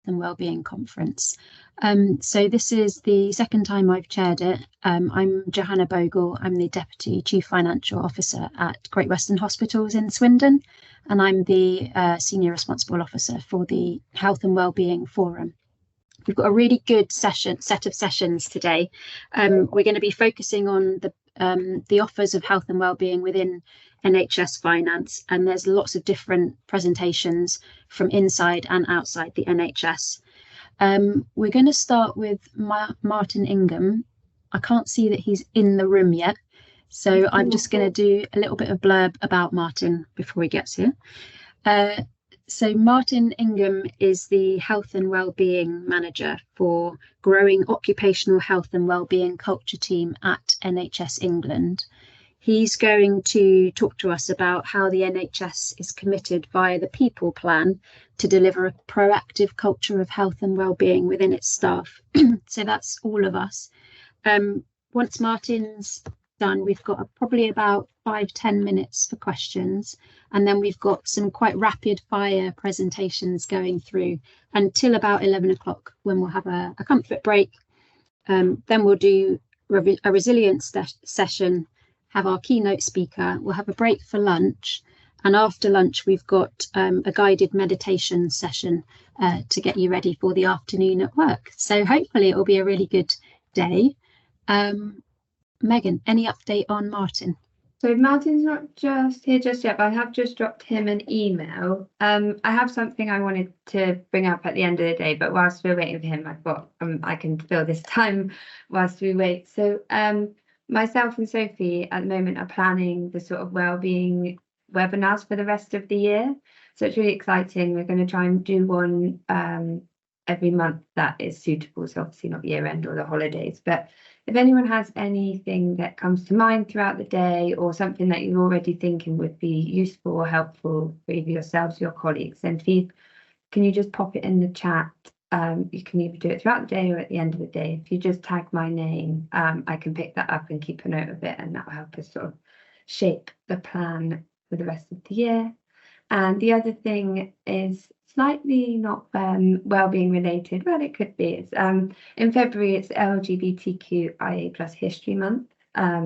and Wellbeing Conference. So this is the second time I've chaired it. I'm Johanna Bogle. I'm the Deputy Chief Financial Officer at Great Western Hospitals in Swindon, and I'm the Senior Responsible Officer for the Health and Wellbeing Forum. We've got a really good set of sessions today. We're going to be focusing on the offers of health and wellbeing within NHS Finance, and there's lots of different presentations from inside and outside the NHS. We're going to start with Martin Ingham. I can't see that he's in the room yet, so I'm just going to do a little bit of blurb about Martin before he gets here. So Martin Ingham is the Health and Wellbeing Manager for Growing Occupational Health and Wellbeing Culture Team at NHS England. He's going to talk to us about how the NHS is committed via the People Plan to deliver a proactive culture of health and wellbeing within its staff. So that's all of us. Once Martin's done, we've got probably about 5-10 minutes for questions, and then we've got some quite rapid fire presentations going through until about 11 o'clock, when we'll have a comfort break. Then we'll do a resilience session, have our keynote speaker, we'll have a break for lunch, and after lunch we've got a guided meditation session to get you ready for the afternoon at work. So hopefully it will be a really good day. Megan, any update on Martin? So Martin's not just here just yet, but I have just dropped him an email. I have something I wanted to bring up at the end of the day, but whilst we're waiting for him, I thought I can fill this time whilst we wait. So myself and Sophie at the moment are planning the sort of wellbeing webinars for the rest of the year. So it's really exciting. We're going to try and do one every month that is suitable. So obviously not year end or the holidays, but if anyone has anything that comes to mind throughout the day, or something that you're already thinking would be useful or helpful for either yourselves or your colleagues, then please, can you just pop it in the chat? You can either do it throughout the day or at the end of the day. If you just tag my name, I can pick that up and keep a note of it, and that will help us sort of shape the plan for the rest of the year. And the other thing is slightly not wellbeing related. Well, it could be. It's in February, it's LGBTQIA+ History Month.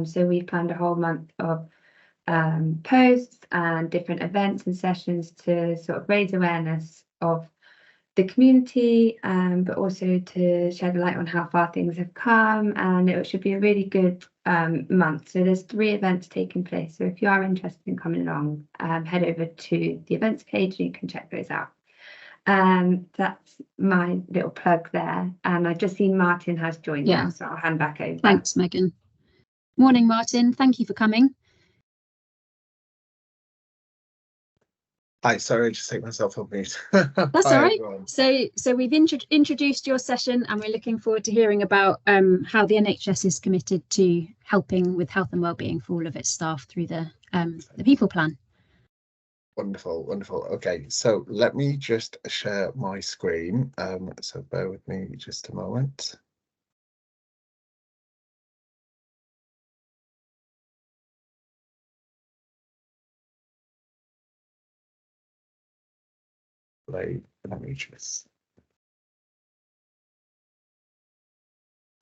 So we've planned a whole month of posts and different events and sessions to sort of raise awareness of the community, but also to shed a light on how far things have come. And it should be a really good month. So there's 3 events taking place. So if you are interested in coming along, head over to the events page and you can check those out. That's my little plug there. And I've just seen Martin has joined now, so I'll hand back over. Thanks, Megan. Morning, Martin. Thank you for coming. Hi, sorry, I just take myself on mute. That's all right. So we've introduced your session, and we're looking forward to hearing about how the NHS is committed to helping with health and wellbeing for all of its staff through the People Plan. Wonderful, wonderful. Okay, so let me just share my screen. So bear with me just a moment. Let me just.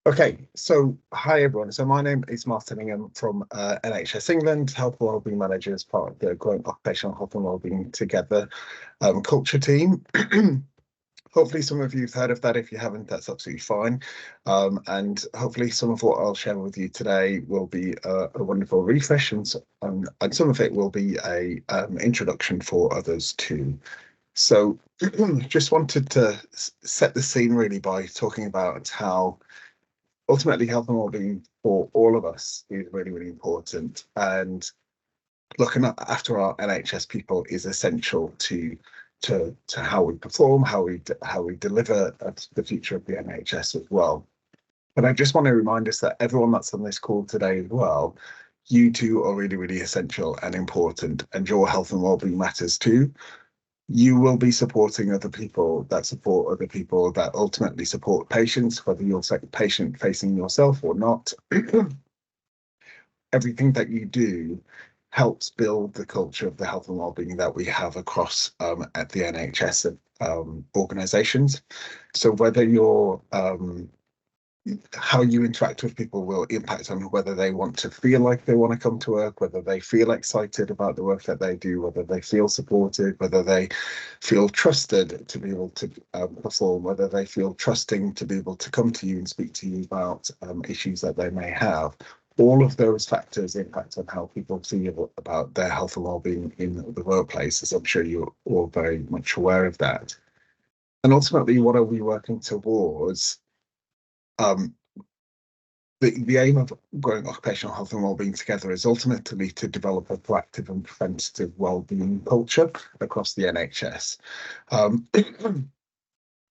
Okay, so hi everyone. So my name is Martin Ingham from NHS England, Health and Wellbeing Manager as part of the Growing Occupational Health and Wellbeing Together culture team. Hopefully some of you have heard of that. If you haven't, that's absolutely fine. And hopefully some of what I'll share with you today will be a wonderful refresh, and some of it will be a introduction for others too. So just wanted to set the scene really by talking about how ultimately health and wellbeing for all of us is really, really important, and looking after our NHS people is essential to how we perform, how we deliver the future of the NHS as well. And I just want to remind us that everyone that's on this call today as well, you too are really, really essential and important, and your health and wellbeing matters too. You will be supporting other people that support other people that ultimately support patients, whether you're patient facing yourself or not. Everything that you do helps build the culture of the health and wellbeing that we have across at the NHS organisations. So whether you're how you interact with people will impact on whether they want to feel like they want to come to work, whether they feel excited about the work that they do, whether they feel supported, whether they feel trusted to be able to perform, whether they feel trusting to be able to come to you and speak to you about issues that they may have. All of those factors impact on how people feel about their health and wellbeing in the workplace, as I'm sure you're all very much aware of that. And ultimately, what are we working towards? The aim of growing occupational health and wellbeing together is ultimately to develop a proactive and preventative wellbeing culture across the NHS.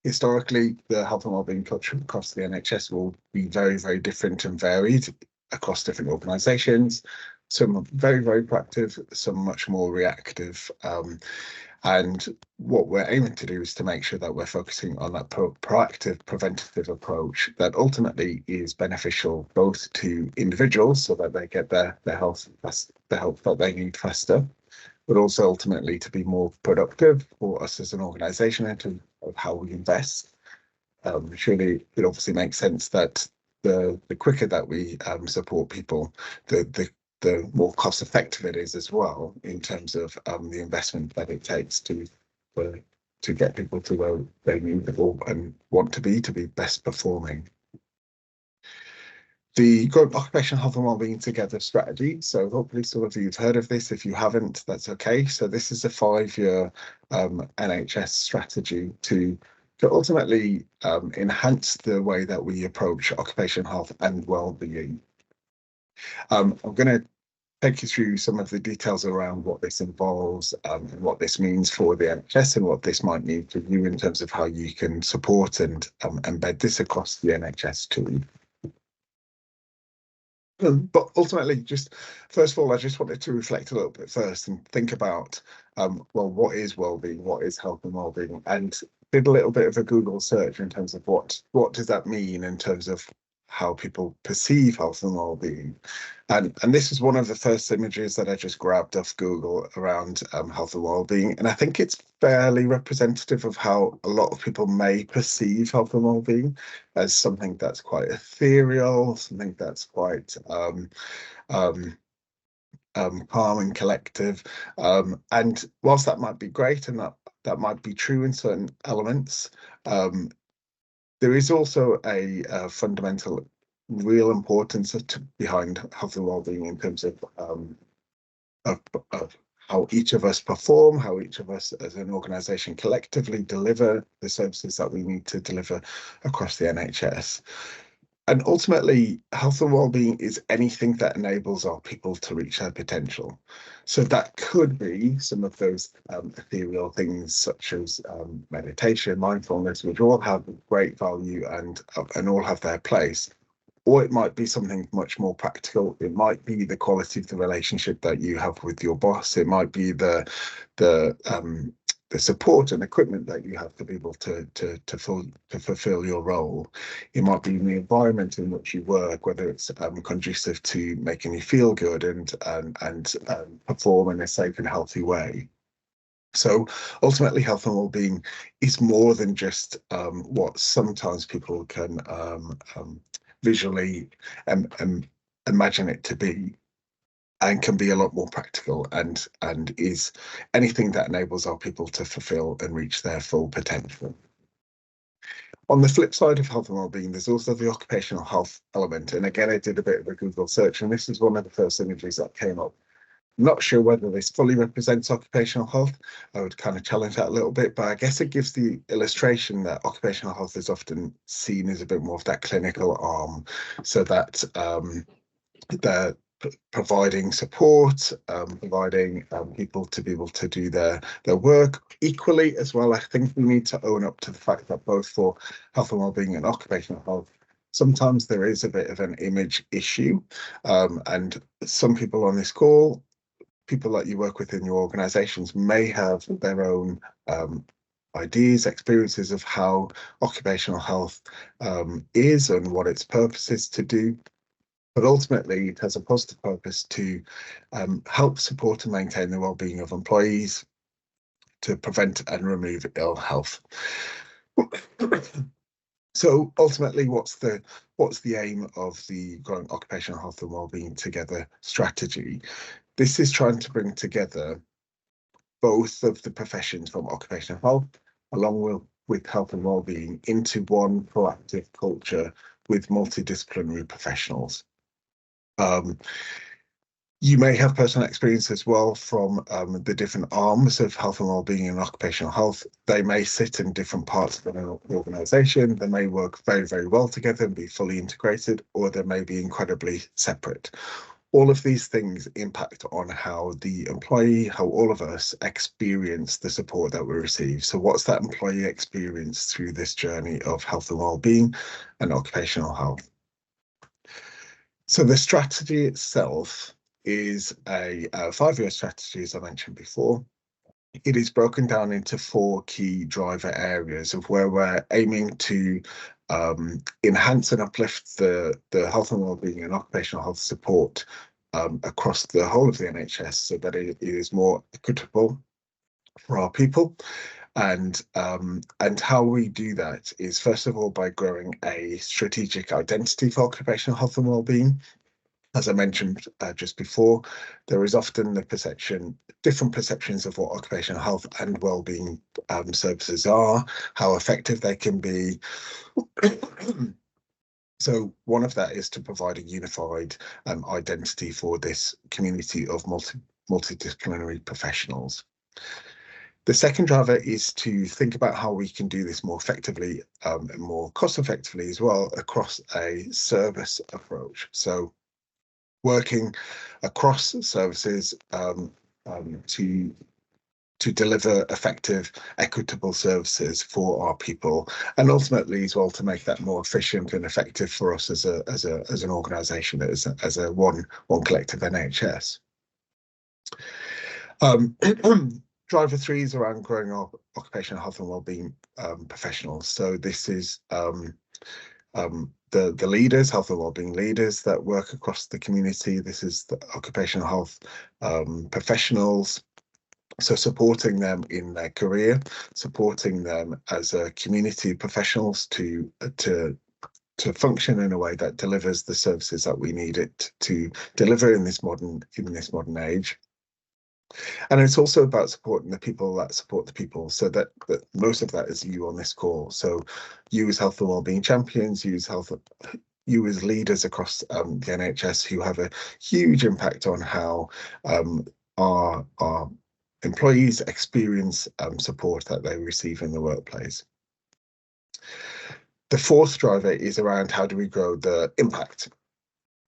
Historically, the health and wellbeing culture across the NHS will be very, very different and varied across different organisations. Some very, very proactive, some much more reactive. And what we're aiming to do is to make sure that we're focusing on that proactive, preventative approach that ultimately is beneficial both to individuals so that they get the help that they need faster, but also ultimately to be more productive for us as an organisation in terms of how we invest. Surely it obviously makes sense that the quicker that we support people, the more cost effective it is as well in terms of the investment that it takes to get people to where they need and want to be best performing. The Growing Occupational Health and Wellbeing Together strategy. So hopefully some of you have heard of this. If you haven't, that's okay. So this is a 5-year NHS strategy to ultimately enhance the way that we approach occupational health and wellbeing. I'm going to take you through some of the details around what this involves and what this means for the NHS and what this might mean for you in terms of how you can support and embed this across the NHS too. But ultimately, just first of all, I just wanted to reflect a little bit first and think about, well, what is wellbeing? What is health and wellbeing? And did a little bit of a Google search in terms of what does that mean in terms of how people perceive health and wellbeing. And this is one of the first images that I just grabbed off Google around health and wellbeing. And I think it's fairly representative of how a lot of people may perceive health and wellbeing as something that's quite ethereal, something that's quite calm and collective. And whilst that might be great and that might be true in certain elements, there is also a fundamental real importance behind health and wellbeing in terms of how each of us perform, how each of us as an organisation collectively deliver the services that we need to deliver across the NHS. And ultimately, health and wellbeing is anything that enables our people to reach their potential. So that could be some of those ethereal things such as meditation, mindfulness, which all have great value and all have their place. Or it might be something much more practical. It might be the quality of the relationship that you have with your boss. It might be the support and equipment that you have to be able to fulfill your role. It might be the environment in which you work, whether it's conducive to making you feel good and perform in a safe and healthy way. So ultimately, health and wellbeing is more than just what sometimes people can visually imagine it to be, and can be a lot more practical and is anything that enables our people to fulfill and reach their full potential. On the flip side of health and wellbeing, there's also the occupational health element. And again, I did a bit of a Google search, and this is one of the first images that came up. I'm not sure whether this fully represents occupational health. I would kind of challenge that a little bit, but I guess it gives the illustration that occupational health is often seen as a bit more of that clinical arm, so that they're providing support, providing people to be able to do their work equally as well. I think we need to own up to the fact that both for health and wellbeing and occupational health, sometimes there is a bit of an image issue, and some people on this call, people that you work with in your organizations, may have their own ideas, experiences of how occupational health is and what its purpose is to do. But ultimately, it has a positive purpose to help support and maintain the well-being of employees, to prevent and remove ill health. So ultimately, what's the aim of the Growing Occupational Health and Wellbeing Together strategy? This is trying to bring together both of the professions from occupational health, along with health and wellbeing, into one proactive culture with multidisciplinary professionals. You may have personal experience as well from the different arms of health and wellbeing and occupational health. They may sit in different parts of an organisation. They may work very, very well together and be fully integrated, or they may be incredibly separate. All of these things impact on how the employee, how all of us experience the support that we receive. So what's that employee experience through this journey of health and wellbeing and occupational health? So the strategy itself is a 5-year strategy, as I mentioned before. It is broken down into 4 key driver areas of where we're aiming to enhance and uplift the health and wellbeing and occupational health support across the whole of the NHS, so that it is more equitable for our people. And how we do that is, first of all, by growing a strategic identity for occupational health and wellbeing. As I mentioned just before, there is often different perceptions of what occupational health and wellbeing services are, how effective they can be. So one of that is to provide a unified identity for this community of multidisciplinary professionals. The second driver is to think about how we can do this more effectively and more cost effectively as well across a service approach. So working across services to deliver effective, equitable services for our people, and ultimately as well to make that more efficient and effective for us as an organisation, as a one collective NHS. Driver 3 is around growing our occupational health and wellbeing professionals. So this is the leaders, health and wellbeing leaders that work across the community. This is the occupational health professionals. So supporting them in their career, supporting them as a community professionals to function in a way that delivers the services that we need it to deliver in this modern age. And it's also about supporting the people that support the people, so that most of that is you on this call. So you as health and wellbeing champions, you as leaders across the NHS who have a huge impact on how our employees experience support that they receive in the workplace. The fourth driver is around how do we grow the impact.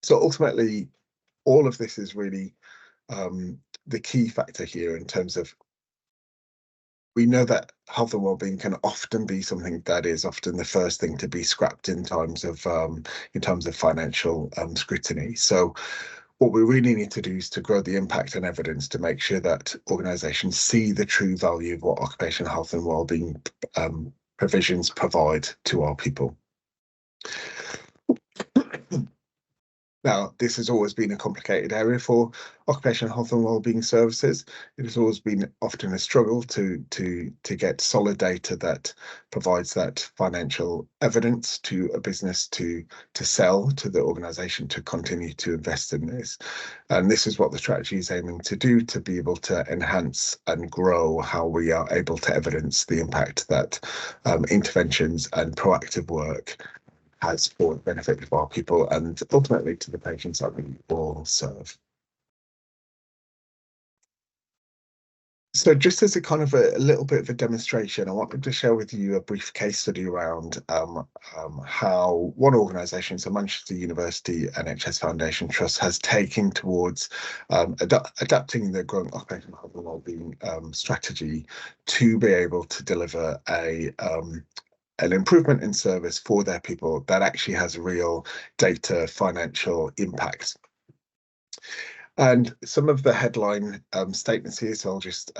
So ultimately, all of this is really the key factor here in terms of, we know that health and wellbeing can often be something that is often the first thing to be scrapped in terms of financial scrutiny. So what we really need to do is to grow the impact and evidence to make sure that organisations see the true value of what occupational health and wellbeing provisions provide to our people. Now, this has always been a complicated area for occupational health and wellbeing services. It has always been often a struggle to get solid data that provides that financial evidence to a business to sell to the organisation to continue to invest in this. And this is what the strategy is aiming to do, to be able to enhance and grow how we are able to evidence the impact that interventions and proactive work has for the benefit of our people and ultimately to the patients that we all serve. So just as a kind of a little bit of a demonstration, I wanted to share with you a brief case study around how one organisation, so Manchester University NHS Foundation Trust, has taken towards adapting the Growing Occupational Health and Wellbeing strategy to be able to deliver an improvement in service for their people that actually has real data financial impact. And some of the headline statements here, so I'll just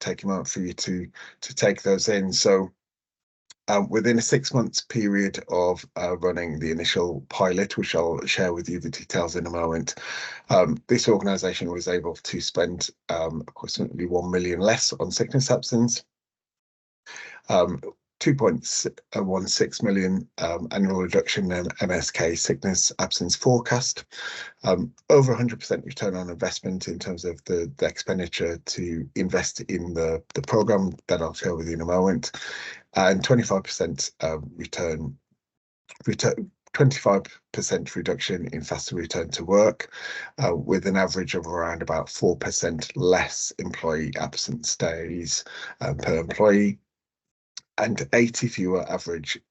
take a moment for you to take those in. So Within a 6 months period of running the initial pilot, which I'll share with you the details in a moment, this organisation was able to spend approximately 1 million less on sickness absence, 2.16 million annual reduction in MSK sickness absence forecast, over 100% return on investment in terms of the expenditure to invest in the programme that I'll share with you in a moment, and 25% 25% reduction in faster return to work, with an average of around about 4% less employee absence days per employee, and 80 fewer average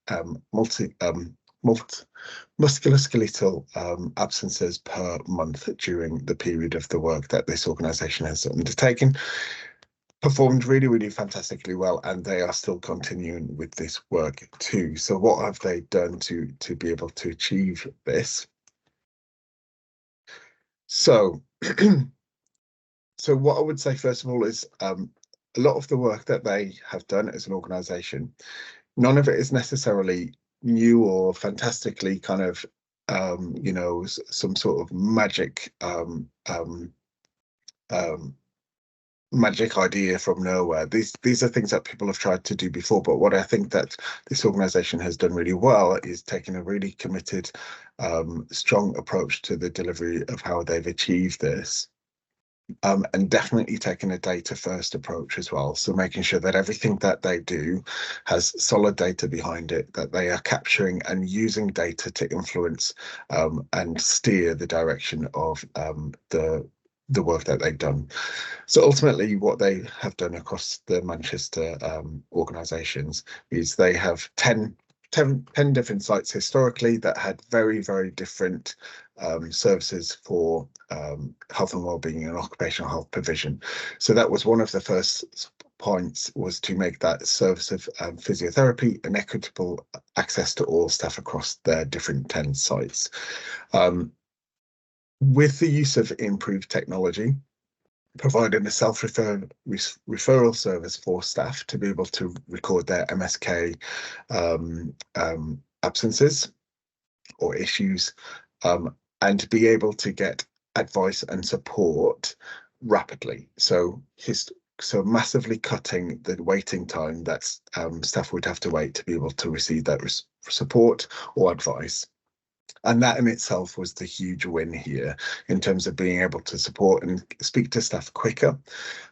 musculoskeletal absences per month during the period of the work that this organisation has undertaken. Performed really, really fantastically well, and they are still continuing with this work too. So what have they done to be able to achieve this? So, so what I would say first of all is a lot of the work that they have done as an organisation, none of it is necessarily new or fantastically kind of you know, some sort of magic magic idea from nowhere. These are things that people have tried to do before, but what I think that this organisation has done really well is taking a really committed, strong approach to the delivery of how they've achieved this. And definitely taking a data first approach as well. So making sure that everything that they do has solid data behind it, that they are capturing and using data to influence and steer the direction of the work that they've done. So ultimately what they have done across the Manchester organisations is they have 10 different sites historically that had very, very different services for health and wellbeing and occupational health provision. So that was one of the first points, was to make that service of physiotherapy an equitable access to all staff across their different 10 sites. With the use of improved technology, providing a self-referral service for staff to be able to record their MSK absences or issues, and be able to get advice and support rapidly. So massively cutting the waiting time that staff would have to wait to be able to receive that support or advice. And that in itself was the huge win here in terms of being able to support and speak to staff quicker,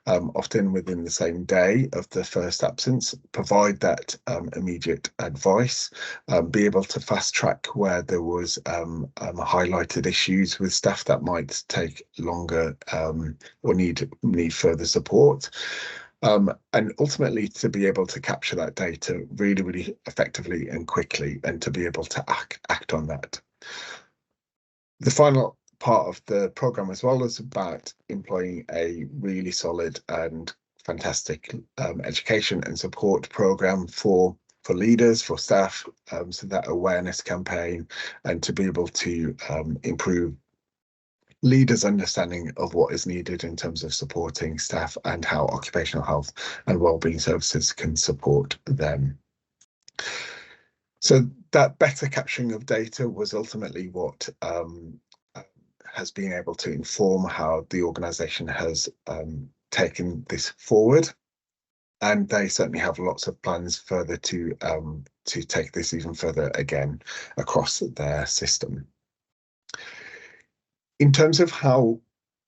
often within the same day of the first absence, provide that immediate advice, be able to fast track where there was highlighted issues with staff that might take longer or need further support. And ultimately to be able to capture that data really, really effectively and quickly, and to be able to act on that. The final part of the programme as well is about employing a really solid and fantastic education and support programme for leaders, for staff, so that awareness campaign, and to be able to improve leaders' understanding of what is needed in terms of supporting staff and how occupational health and wellbeing services can support them. So that better capturing of data was ultimately what has been able to inform how the organisation has taken this forward, and they certainly have lots of plans further to take this even further again across their system. In terms of how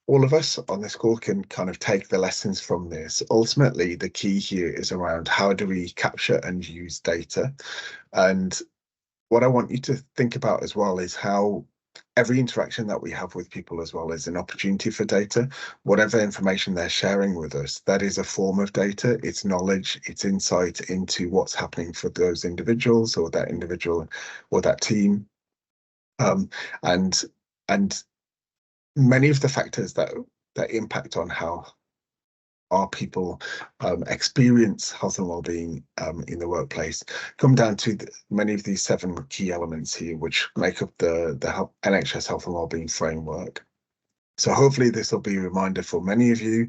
all of us on this call can kind of take the lessons from this, ultimately the key here is around how do we capture and use data. And what I want you to think about as well is how every interaction that we have with people as well is an opportunity for data. Whatever information they're sharing with us, that is a form of data. It's knowledge, it's insight into what's happening for those individuals or that individual or that team. And many of the factors that impact on how our people experience health and wellbeing in the workplace come down to many of these 7 key elements here, which make up the NHS Health and Wellbeing framework. So hopefully this will be a reminder for many of you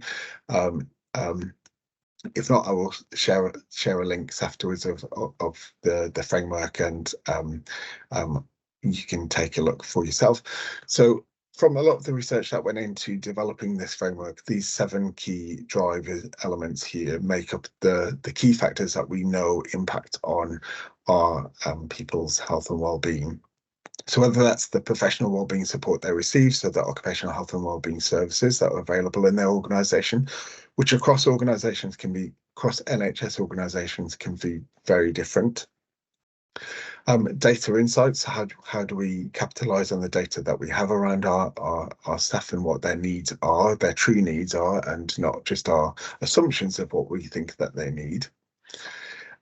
If not, I will share links afterwards of the framework, and you can take a look for yourself. So from a lot of the research that went into developing this framework, these 7 key driver elements here make up the key factors that we know impact on our people's health and well-being. So whether that's the professional wellbeing support they receive, so the occupational health and wellbeing services that are available in their organisation, which across organisations can be, across NHS organisations can be very different. Data insights, how do we capitalise on the data that we have around our staff and what their needs are, their true needs are, and not just our assumptions of what we think that they need.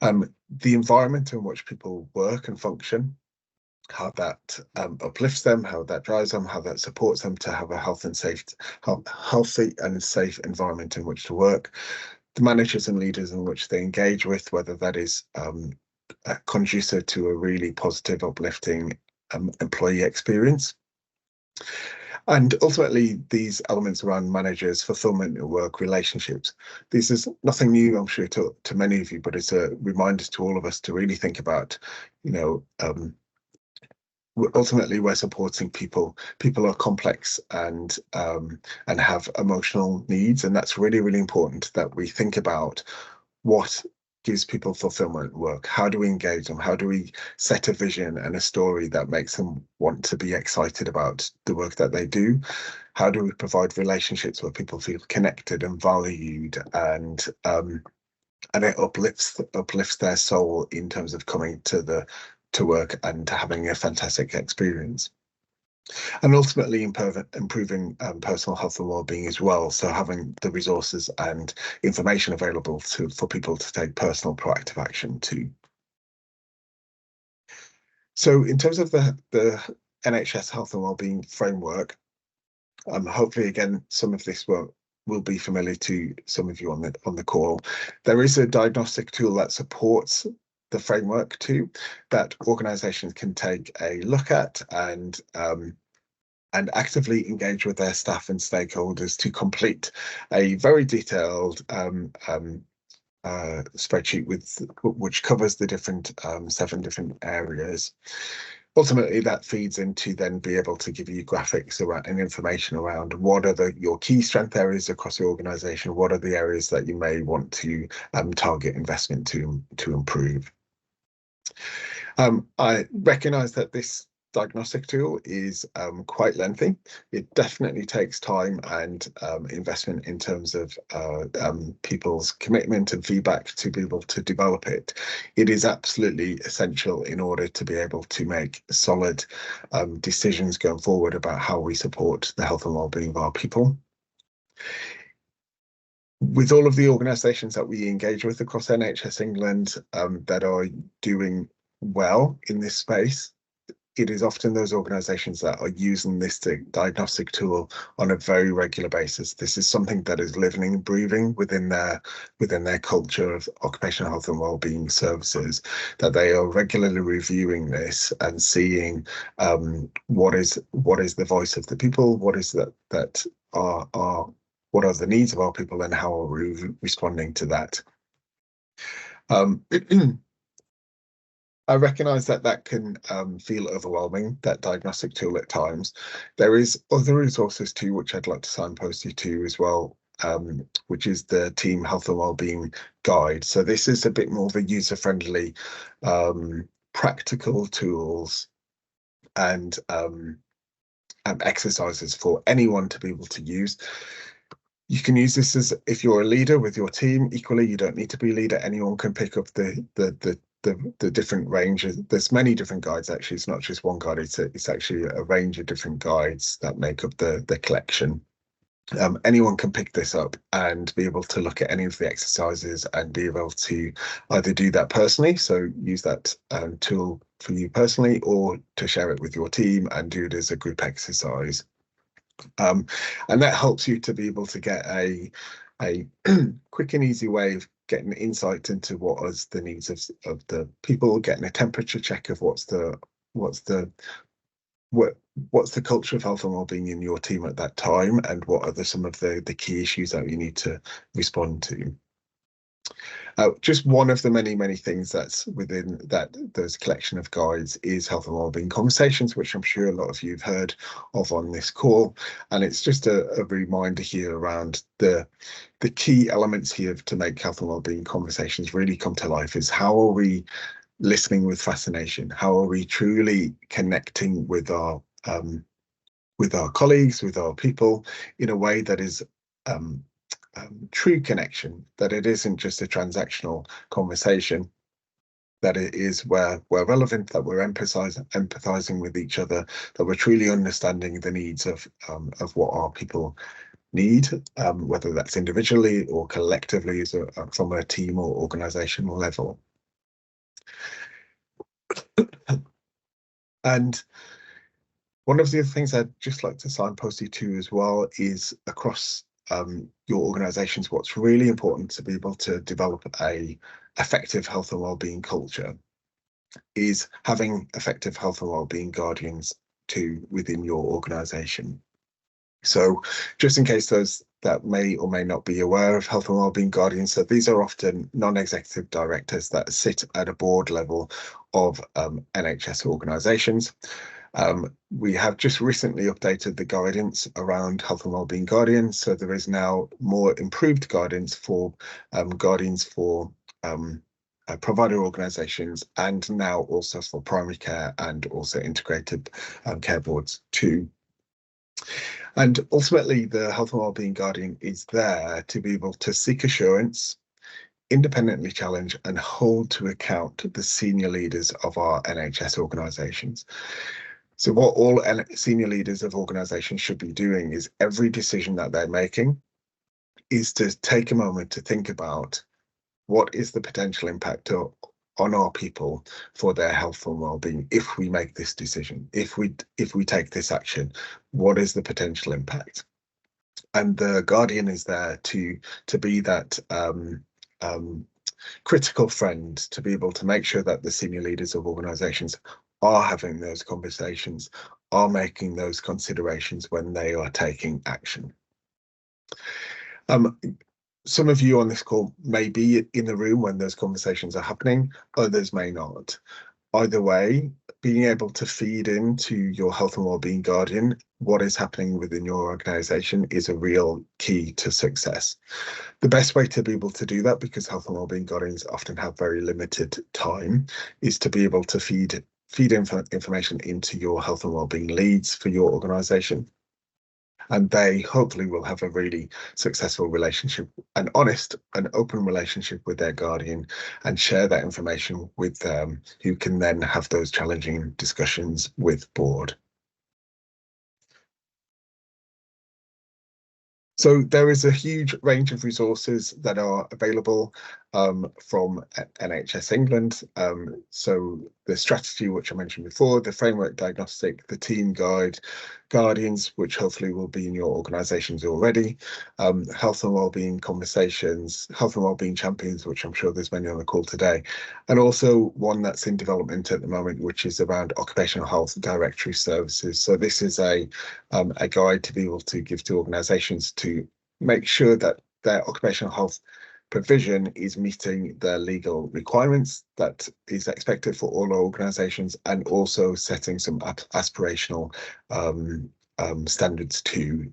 The environment in which people work and function, how that uplifts them, how that drives them, how that supports them to have a healthy and safe environment in which to work. The managers and leaders in which they engage with, whether that is conducive to a really positive, uplifting employee experience. And ultimately, these elements around managers, fulfillment at work, relationships. This is nothing new, I'm sure, to many of you, but it's a reminder to all of us to really think about, you know, ultimately we're supporting people. People are complex and have emotional needs, and that's really, really important that we think about what gives people fulfillment work. How do we engage them? How do we set a vision and a story that makes them want to be excited about the work that they do? How do we provide relationships where people feel connected and valued, and it uplifts their soul in terms of coming to work and having a fantastic experience, and ultimately improving personal health and well-being as well. So having the resources and information available for people to take personal proactive action too. So in terms of the NHS Health and Wellbeing framework, hopefully again some of this will be familiar to some of you on the call. There is a diagnostic tool that supports the framework too, that organisations can take a look at and actively engage with their staff and stakeholders to complete a very detailed spreadsheet which covers the different 7 different areas. Ultimately, that feeds into then be able to give you graphics around and information around what are your key strength areas across the organisation, what are the areas that you may want to target investment to improve. I recognise that this diagnostic tool is quite lengthy. It definitely takes time and investment in terms of people's commitment and feedback to be able to develop it. It is absolutely essential in order to be able to make solid decisions going forward about how we support the health and well-being of our people. With all of the organisations that we engage with across NHS England that are doing well in this space, it is often those organisations that are using this diagnostic tool on a very regular basis. This is something that is living and breathing within their culture of occupational health and wellbeing services, that they are regularly reviewing this and seeing what is the voice of the people, what is that what are the needs of our people, and how are we responding to that. I recognise that can feel overwhelming, that diagnostic tool at times. There is other resources too, which I'd like to signpost you to as well, which is the Team Health and Wellbeing Guide. So this is a bit more of a user-friendly, practical tools and exercises for anyone to be able to use. You can use this as if you're a leader with your team. Equally, you don't need to be a leader. Anyone can pick up the different ranges. There's many different guides actually. It's not just one guide. It's actually a range of different guides that make up the collection. Anyone can pick this up and be able to look at any of the exercises and be able to either do that personally, so use that tool for you personally, or to share it with your team and do it as a group exercise. And that helps you to be able to get a quick and easy way of getting insight into what is the needs of the people, getting a temperature check of what's the culture of health and wellbeing in your team at that time, and what are some of the key issues that you need to respond to. Just one of the many things that's within those collection of guides is Health and Wellbeing Conversations, which I'm sure a lot of you have heard of on this call. And it's just a reminder here around the key elements here to make Health and Wellbeing Conversations really come to life is how are we listening with fascination? How are we truly connecting with our colleagues, with our people in a way that is true connection, that it isn't just a transactional conversation, that it is where we're relevant, that we're empathizing with each other, that we're truly understanding the needs of what our people need, whether that's individually or collectively from a team or organizational level. And one of the other things I'd just like to signpost you to as well is across your organizations, what's really important to be able to develop a effective health and wellbeing culture is having effective health and wellbeing guardians too within your organization. So just in case those that may or may not be aware of health and wellbeing guardians, so these are often non-executive directors that sit at a board level of NHS organizations. We have just recently updated the guidance around health and wellbeing guardians, so there is now more improved guidance for guardians for provider organisations, and now also for primary care and also integrated care boards too. And ultimately, the health and wellbeing guardian is there to be able to seek assurance, independently challenge and hold to account the senior leaders of our NHS organisations. So what all senior leaders of organisations should be doing is every decision that they're making is to take a moment to think about what is the potential impact on our people for their health and well-being if we make this decision, if we take this action, what is the potential impact? And the Guardian is there to be that critical friend, to be able to make sure that the senior leaders of organisations are having those conversations, are making those considerations when they are taking action. Some of you on this call may be in the room when those conversations are happening, others may not. Either way, being able to feed into your health and wellbeing guardian what is happening within your organisation is a real key to success. The best way to be able to do that, because health and wellbeing guardians often have very limited time, is to be able to feed information into your health and wellbeing leads for your organisation. And they hopefully will have a really successful relationship, an honest and open relationship with their guardian, and share that information with them, who can then have those challenging discussions with board. So there is a huge range of resources that are available from NHS England. So the strategy, which I mentioned before, the framework diagnostic, the team guide, guardians, which hopefully will be in your organisations already, health and wellbeing conversations, health and wellbeing champions, which I'm sure there's many on the call today, and also one that's in development at the moment, which is around occupational health directory services. So this is a guide to be able to give to organisations to make sure that their occupational health provision is meeting the legal requirements that is expected for all our organisations, and also setting some aspirational standards to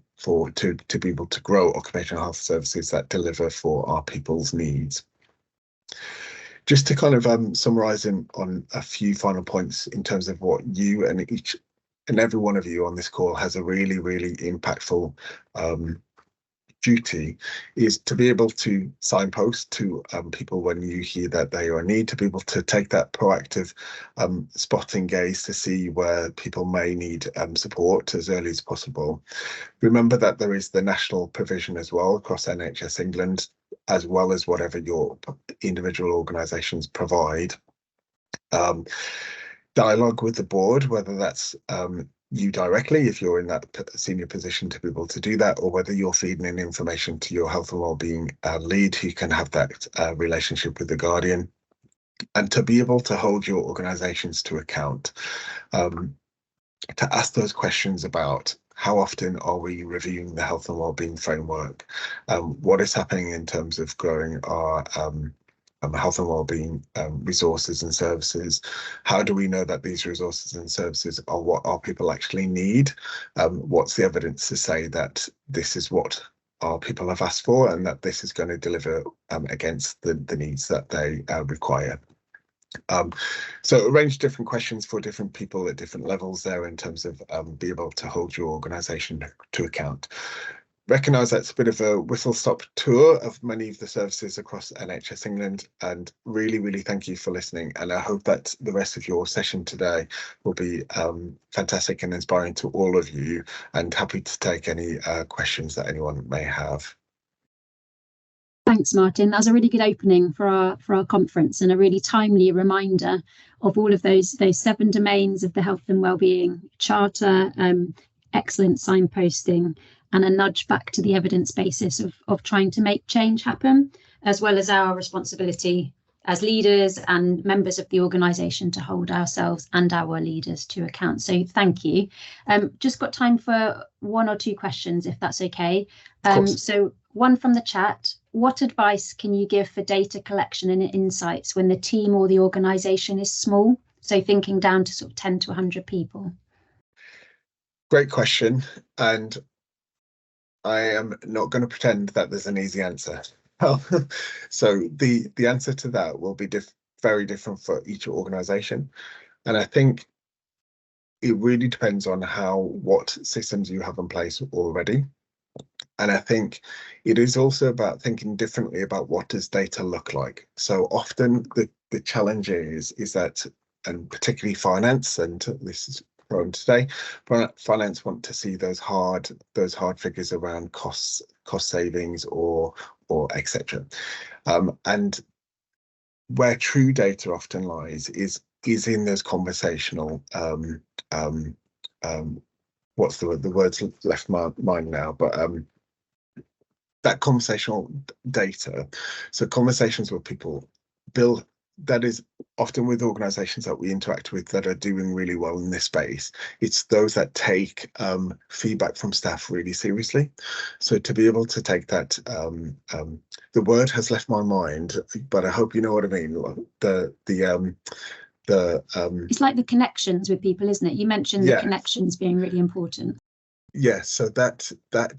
be able to grow occupational health services that deliver for our people's needs. Just to kind of summarise on a few final points in terms of what you and each and every one of you on this call has a really, really impactful duty, is to be able to signpost to people when you hear that they are in need, to be able to take that proactive spotting gaze to see where people may need support as early as possible. Remember that there is the national provision as well across NHS England, as well as whatever your individual organisations provide. Dialogue with the board, whether that's you directly, if you're in that senior position to be able to do that, or whether you're feeding in information to your health and wellbeing lead, who can have that relationship with the guardian, and to be able to hold your organisations to account, to ask those questions about how often are we reviewing the health and wellbeing framework, what is happening in terms of growing our health and wellbeing resources and services. How do we know that these resources and services are what our people actually need? What's the evidence to say that this is what our people have asked for and that this is going to deliver against the needs that they require? So arrange different questions for different people at different levels there in terms of be able to hold your organisation to account. Recognise that's a bit of a whistle-stop tour of many of the services across NHS England, and really thank you for listening. And I hope that the rest of your session today will be fantastic and inspiring to all of you, and happy to take any questions that anyone may have. Thanks, Martin. That was a really good opening for our conference, and a really timely reminder of all of those 7 domains of the Health and Wellbeing Charter, excellent signposting, and a nudge back to the evidence basis of trying to make change happen, as well as our responsibility as leaders and members of the organisation to hold ourselves and our leaders to account. So thank you. Just got time for 1 or 2 questions, if that's okay. So one from the chat: what advice can you give for data collection and insights when the team or the organisation is small? So thinking down to sort of 10 to 100 people. Great question, and I am not going to pretend that there's an easy answer. So the answer to that will be very different for each organisation, and I think it really depends on what systems you have in place already. And I think it is also about thinking differently about what does data look like. So often the challenge is that, and particularly finance, and this is prone today, finance want to see those hard figures around cost savings or etc. And where true data often lies is in those conversational what's the words left my mind now, but that conversational data. So conversations with people, Bill, that is often with organizations that we interact with that are doing really well in this space. It's those that take feedback from staff really seriously. So to be able to take that, the word has left my mind, but I hope you know what I mean. It's like the connections with people, isn't it? You mentioned the connections being really important. Yes, so that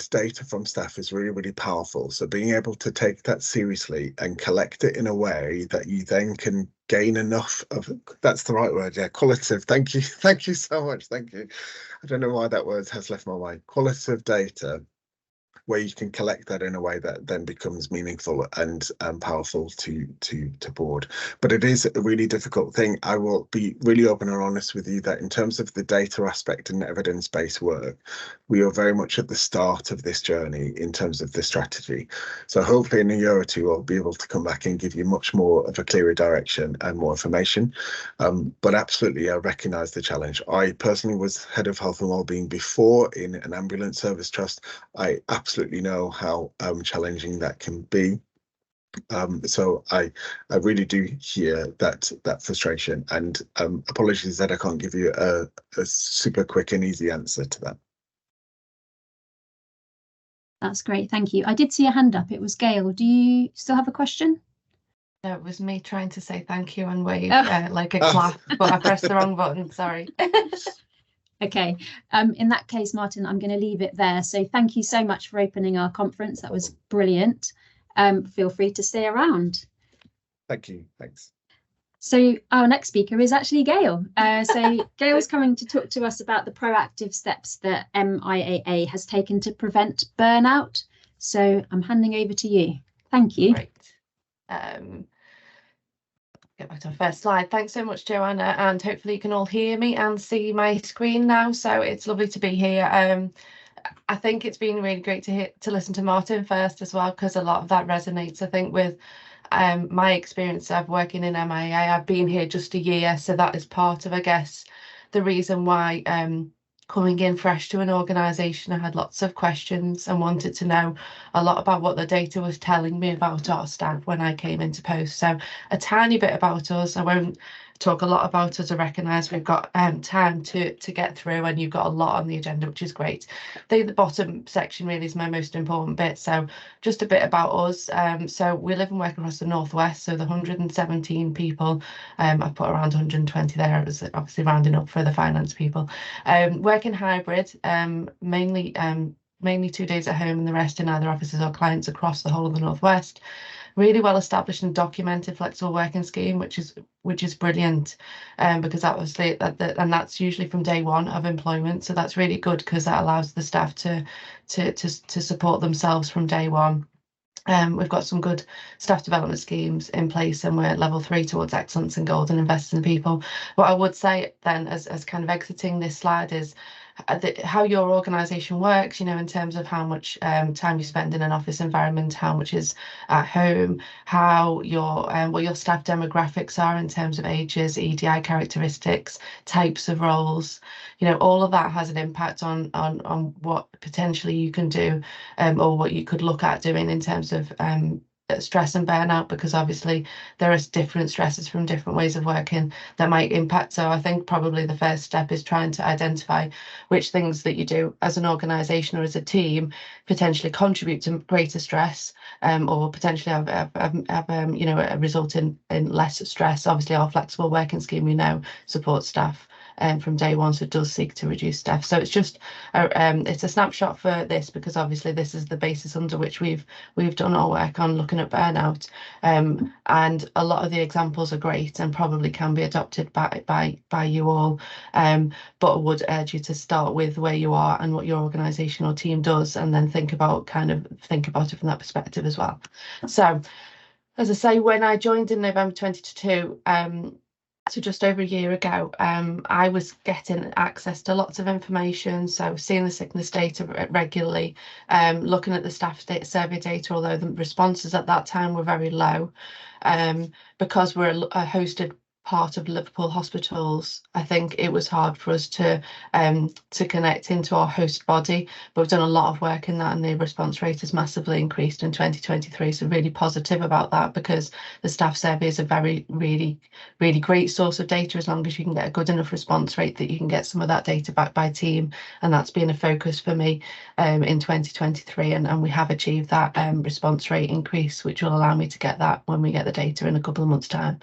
data from staff is really powerful. So being able to take that seriously and collect it in a way that you then can gain enough of, that's the right word, qualitative. Thank you so much. Thank you. I don't know why that word has left my mind. Qualitative data, where you can collect that in a way that then becomes meaningful and powerful to board. But it is a really difficult thing. I will be really open and honest with you that in terms of the data aspect and evidence-based work, we are very much at the start of this journey in terms of the strategy. So hopefully in a year or 2, I'll be able to come back and give you much more of a clearer direction and more information. But absolutely, I recognise the challenge. I personally was head of health and wellbeing before in an ambulance service trust. I absolutely know how challenging that can be. So I really do hear that frustration, and apologies that I can't give you a super quick and easy answer to that. That's great, thank you. I did see a hand up. It was Gail. Do you still have a question? No, it was me trying to say thank you and wave like a clap, but I pressed the wrong button. Sorry. Okay, in that case, Martin, I'm going to leave it there. So thank you so much for opening our conference. That was brilliant. Feel free to stay around. Thank you. Thanks. So our next speaker is actually Gail. So Gail's coming to talk to us about the proactive steps that MIAA has taken to prevent burnout. So I'm handing over to you. Thank you. Great. Get back to our first slide. Thanks so much, Joanna, and hopefully you can all hear me and see my screen now. So it's lovely to be here. I think it's been really great to listen to Martin first as well, because a lot of that resonates, I think, with my experience of working in MIA. I've been here just a year, so that is part of, I guess, the reason why coming in fresh to an organisation, I had lots of questions and wanted to know a lot about what the data was telling me about our staff when I came into post. So a tiny bit about us. I won't talk a lot about us. I recognise we've got time to get through, and you've got a lot on the agenda, which is great. I think the bottom section really is my most important bit. So just a bit about us. So we live and work across the Northwest, so the 117 people, I've put around 120 there, as obviously rounding up for the finance people. Working hybrid, mainly 2 days at home and the rest in either offices or clients across the whole of the Northwest. Really well established and documented flexible working scheme, which is brilliant, because obviously and that's usually from day one of employment. So that's really good because that allows the staff to support themselves from day one. We've got some good staff development schemes in place, and we're level 3 towards excellence and gold and investing in people. What I would say then, as kind of exiting this slide, is how your organisation works, in terms of how much time you spend in an office environment, how much is at home, how your what your staff demographics are in terms of ages, EDI characteristics, types of roles. All of that has an impact on what potentially you can do, or what you could look at doing in terms of stress and burnout, because obviously there are different stresses from different ways of working that might impact. So I think probably the first step is trying to identify which things that you do as an organisation or as a team potentially contribute to greater stress, or potentially have result in less stress. Obviously our flexible working scheme, we know, supports staff from day one, so it does seek to reduce staff. So it's just it's a snapshot for this, because obviously this is the basis under which we've done our work on looking at burnout, and a lot of the examples are great and probably can be adopted by you all, but I would urge you to start with where you are and what your organisation or team does, and then think about it from that perspective as well. So as I say, when I joined in November 2022, so just over a year ago, I was getting access to lots of information, so seeing the sickness data regularly, looking at the staff survey data, although the responses at that time were very low. Because we're a hosted part of Liverpool hospitals, I think it was hard for us to connect into our host body, but we've done a lot of work in that, and the response rate has massively increased in 2023. So really positive about that, because the staff survey is a really great source of data, as long as you can get a good enough response rate that you can get some of that data back by team. And that's been a focus for me in 2023, and we have achieved that response rate increase, which will allow me to get that when we get the data in a couple of months' time.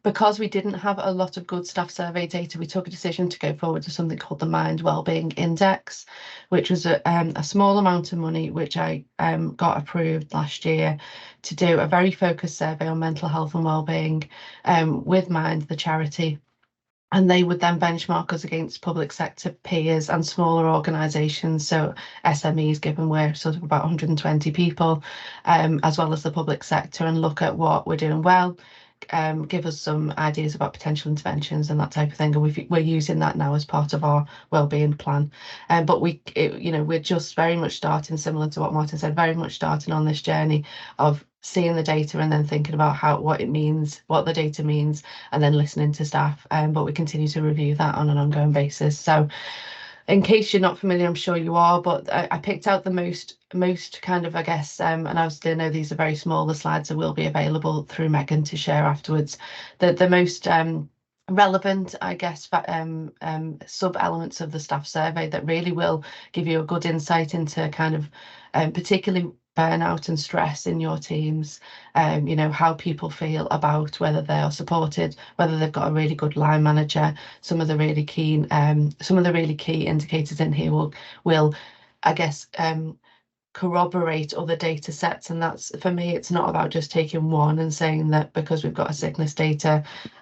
Because we didn't have a lot of good staff survey data, we took a decision to go forward to something called the Mind Wellbeing Index, which was a small amount of money, which I got approved last year to do a very focused survey on mental health and wellbeing with Mind, the charity. And they would then benchmark us against public sector peers and smaller organisations, so SMEs, given we're sort of about 120 people, as well as the public sector, and look at what we're doing well, give us some ideas about potential interventions and that type of thing. And we're using that now as part of our wellbeing plan. But we're just very much starting, similar to what Martin said, very much starting on this journey of seeing the data and then thinking about what it means, what the data means, and then listening to staff. But we continue to review that on an ongoing basis. So in case you're not familiar, I'm sure you are, but I picked out the most kind of, I guess, and obviously I know these are very small, the slides will be available through Megan to share afterwards. The most relevant, I guess, sub elements of the staff survey that really will give you a good insight into kind of particularly burnout and stress in your teams, how people feel about whether they are supported, whether they've got a really good line manager. Some of the really key indicators in here will I guess corroborate other data sets. And that's, for me, it's not about just taking one and saying that because we've got a sickness data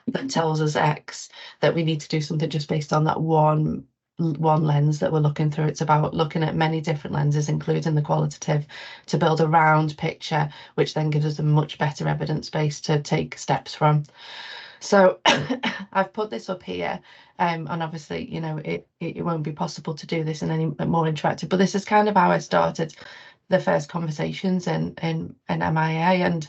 that tells us X, that we need to do something just based on that one lens that we're looking through. It's about looking at many different lenses, including the qualitative, to build a round picture, which then gives us a much better evidence base to take steps from. So I've put this up here, and obviously, it won't be possible to do this in any more interactive, but this is kind of how I started the first conversations in MIA. And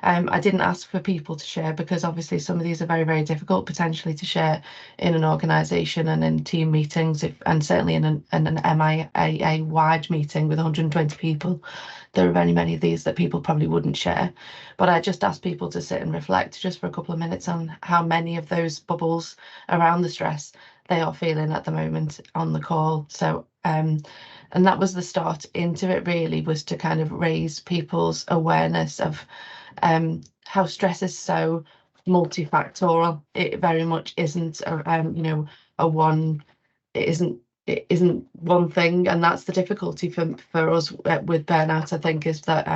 I didn't ask for people to share, because obviously some of these are very, very difficult potentially to share in an organisation and in team meetings, and certainly in an MIA wide meeting with 120 people. There are many, many of these that people probably wouldn't share. But I just asked people to sit and reflect just for a couple of minutes on how many of those bubbles around the stress they are feeling at the moment on the call. So and that was the start into it, really, was to kind of raise people's awareness of how stress is so multifactorial. It very much isn't it isn't one thing, and that's the difficulty for us with burnout, I think, is that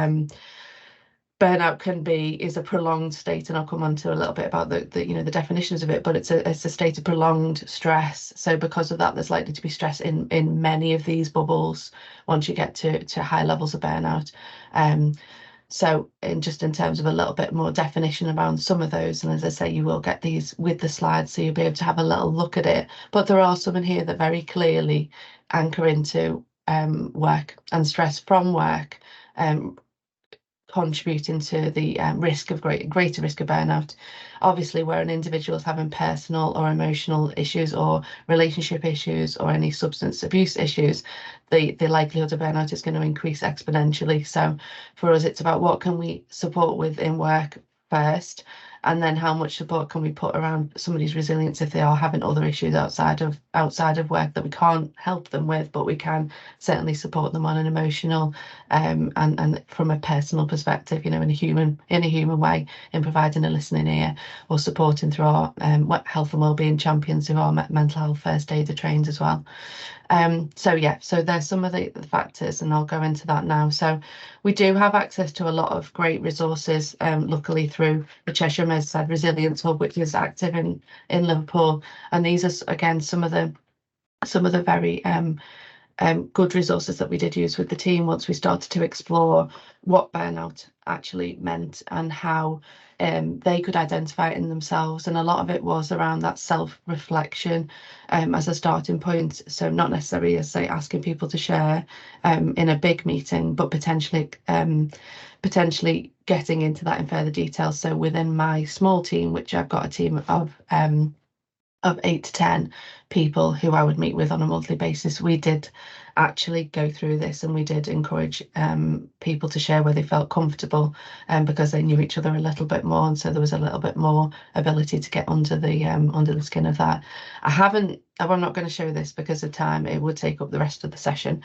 burnout is a prolonged state, and I'll come on to a little bit about the definitions of it, but it's a state of prolonged stress. So because of that, there's likely to be stress in many of these bubbles once you get to high levels of burnout. So in terms of a little bit more definition around some of those, and as I say, you will get these with the slides, so you'll be able to have a little look at it. But there are some in here that very clearly anchor into work and stress from work, contributing to the greater risk of burnout. Obviously, where an individual is having personal or emotional issues, or relationship issues, or any substance abuse issues, the likelihood of burnout is going to increase exponentially. So for us, it's about what can we support with in work first, and then how much support can we put around somebody's resilience if they are having other issues outside of work that we can't help them with, but we can certainly support them on an emotional and from a personal perspective, in a human way, in providing a listening ear, or supporting through our health and wellbeing champions, who are mental health first aider trained as well. So there's some of the factors, and I'll go into that now. So we do have access to a lot of great resources, luckily, through the Cheshire Merseyside Resilience Hub, which is active in Liverpool. And these are, again, some of the very good resources that we did use with the team once we started to explore what burnout actually meant, and how they could identify it in themselves. And a lot of it was around that self-reflection as a starting point. So not necessarily, as say, asking people to share in a big meeting, but potentially getting into that in further detail. So within my small team, which I've got a team of 8 to 10 people who I would meet with on a monthly basis, we did actually go through this, and we did encourage people to share where they felt comfortable, because they knew each other a little bit more, and so there was a little bit more ability to get under the skin of that. I'm not going to show this because of time. It would take up the rest of the session,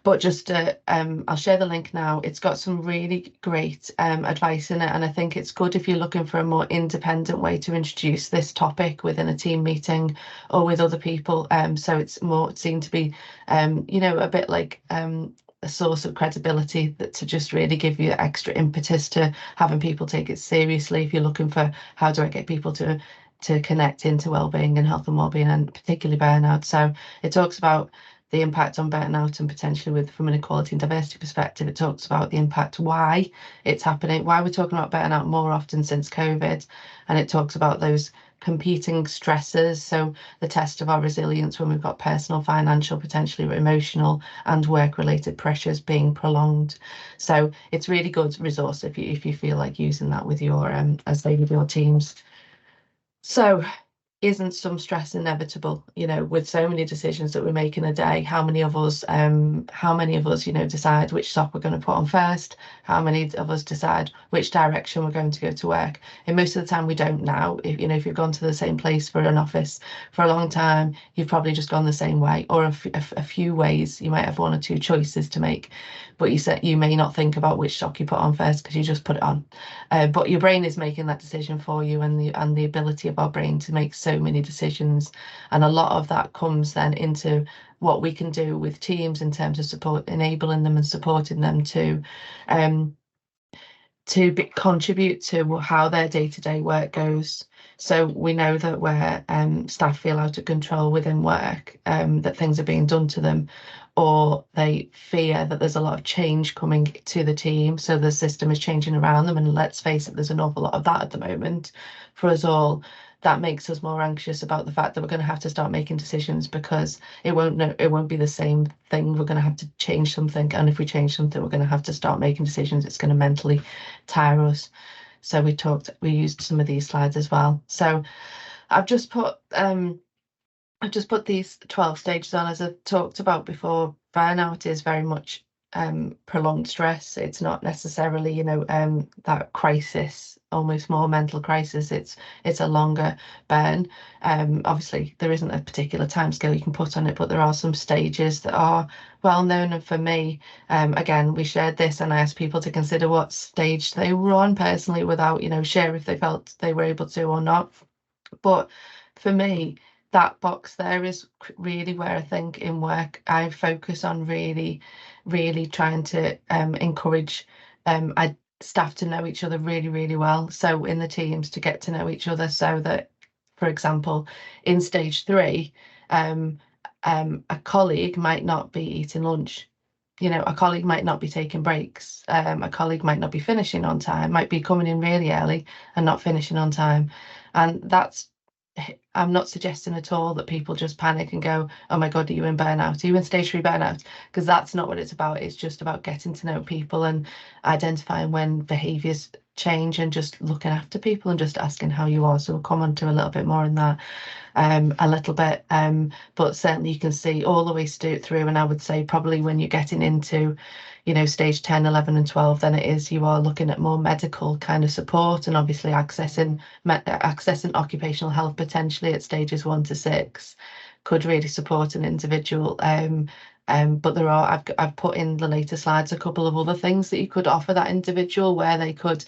but just I'll share the link now. It's got some really great advice in it, and I think it's good if you're looking for a more independent way to introduce this topic within a team meeting or with other people. So it's more seen to be a bit like a source of credibility, that to just really give you extra impetus to having people take it seriously. If you're looking for how do I get people to connect into wellbeing and health and wellbeing, and particularly burnout. So it talks about the impact on burnout, and potentially from an equality and diversity perspective, it talks about the impact, why it's happening, why we're talking about burnout more often since COVID, and it talks about those competing stresses. So the test of our resilience when we've got personal, financial, potentially emotional, and work-related pressures being prolonged. So it's really good resource if you feel like using that with your with your teams. So isn't some stress inevitable? With so many decisions that we make in a day, how many of us decide which sock we're going to put on first? How many of us decide which direction we're going to go to work? And most of the time we don't now. If you've gone to the same place for an office for a long time, you've probably just gone the same way, or a few ways. You might have one or two choices to make, but you may not think about which sock you put on first because you just put it on. But your brain is making that decision for you, and the ability of our brain to make so many decisions, and a lot of that comes then into what we can do with teams in terms of support, enabling them and supporting them to contribute to how their day-to-day work goes. So we know that where staff feel out of control within work, that things are being done to them, or they fear that there's a lot of change coming to the team, so the system is changing around them, and let's face it, there's an awful lot of that at the moment for us all. that makes us more anxious about the fact that we're going to have to start making decisions, because it won't be the same thing. We're going to have to change something, and if we change something, we're going to have to start making decisions. It's going to mentally tire us. So we used some of these slides as well. So I've just put these 12 stages on. As I've talked about before, burnout is very much prolonged stress. It's not necessarily, you know, that crisis, almost more mental crisis. It's a longer burn. Obviously, there isn't a particular timescale you can put on it, but there are some stages that are well known. And for me, again, we shared this, and I asked people to consider what stage they were on personally, without, you know, share if they felt they were able to or not. But for me, that box there is really where I think in work I focus on really trying to encourage staff to know each other really well. So in the teams, to get to know each other, so that, for example, in stage 3, a colleague might not be eating lunch. You know, a colleague might not be taking breaks. A colleague might not be finishing on time, might be coming in really early and not finishing on time. And I'm not suggesting at all that people just panic and go, oh my God, are you in burnout? Are you in stage 3 burnout? Because that's not what it's about. It's just about getting to know people and identifying when behaviours change, and just looking after people and just asking how you are. So we'll come on to a little bit more in that a little bit, but certainly you can see all the way through. And I would say probably when you're getting into, you know, stage 10, 11 and 12, then you are looking at more medical kind of support, and obviously accessing occupational health potentially at stages 1 to 6 could really support an individual. But I've put in the later slides a couple of other things that you could offer that individual, where they could,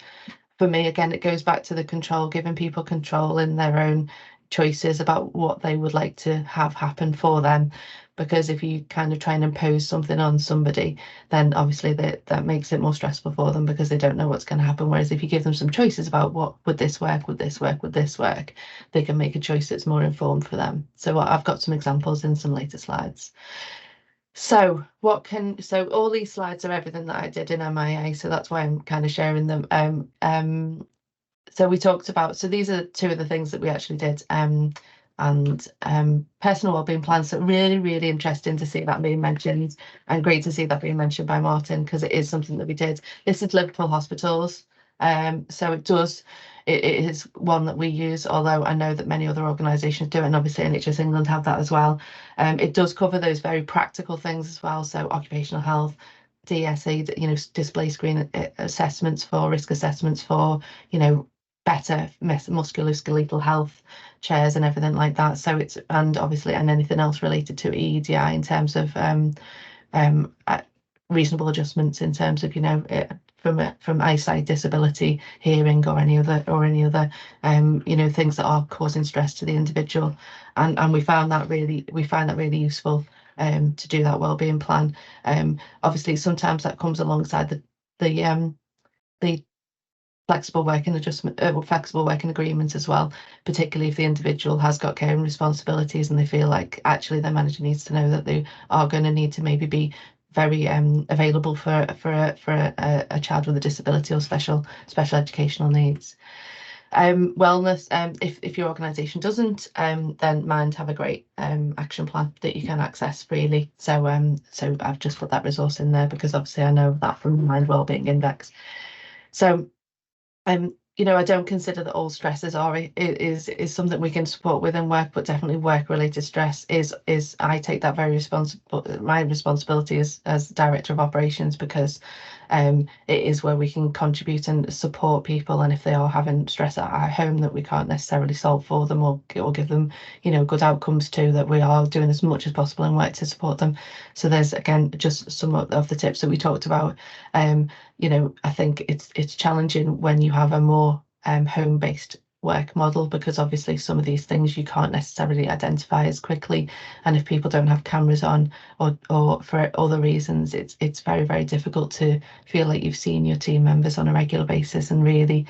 for me, again, it goes back to the control, giving people control in their own choices about what they would like to have happen for them. Because if you kind of try and impose something on somebody, then obviously that makes it more stressful for them, because they don't know what's going to happen. Whereas if you give them some choices about what would this work, would this work, would this work, they can make a choice that's more informed for them. So I've got some examples in some later slides. So all these slides are everything that I did in MIA, so that's why I'm kind of sharing them. So we talked about, so these are 2 of the things that we actually did, and personal wellbeing plans. So really interesting to see that being mentioned, and great to see that being mentioned by Martin, because it is something that we did. This is Liverpool Hospitals. So it is one that we use, although I know that many other organisations do it, and obviously NHS England have that as well. It does cover those very practical things as well. So occupational health, DSE, you know, display screen assessments for risk assessments for, you know, better musculoskeletal health, chairs and everything like that. So it's, and obviously, and anything else related to EDI in terms of reasonable adjustments in terms of, you know, from eyesight, disability, hearing, or any other you know, things that are causing stress to the individual. And we find that really useful to do that wellbeing plan. Obviously sometimes that comes alongside the flexible working agreement as well, particularly if the individual has got caring responsibilities and they feel like actually their manager needs to know that they are going to need to maybe be very available for a child with a disability or special educational needs. Wellness, if your organisation doesn't, then Mind have a great action plan that you can access freely. So I've just put that resource in there because obviously I know that from the Mind Wellbeing Index. So you know, I don't consider that all stresses is something we can support within work, but definitely work-related stress is I take that very my responsibility as director of operations, because it is where we can contribute and support people, and if they are having stress at our home that we can't necessarily solve for them or give them, you know, good outcomes to, that we are doing as much as possible in work to support them. So there's, again, just some of the tips that we talked about. You know, I think it's challenging when you have a more home-based work model, because obviously some of these things you can't necessarily identify as quickly, and if people don't have cameras on or for other reasons, it's very difficult to feel like you've seen your team members on a regular basis, and really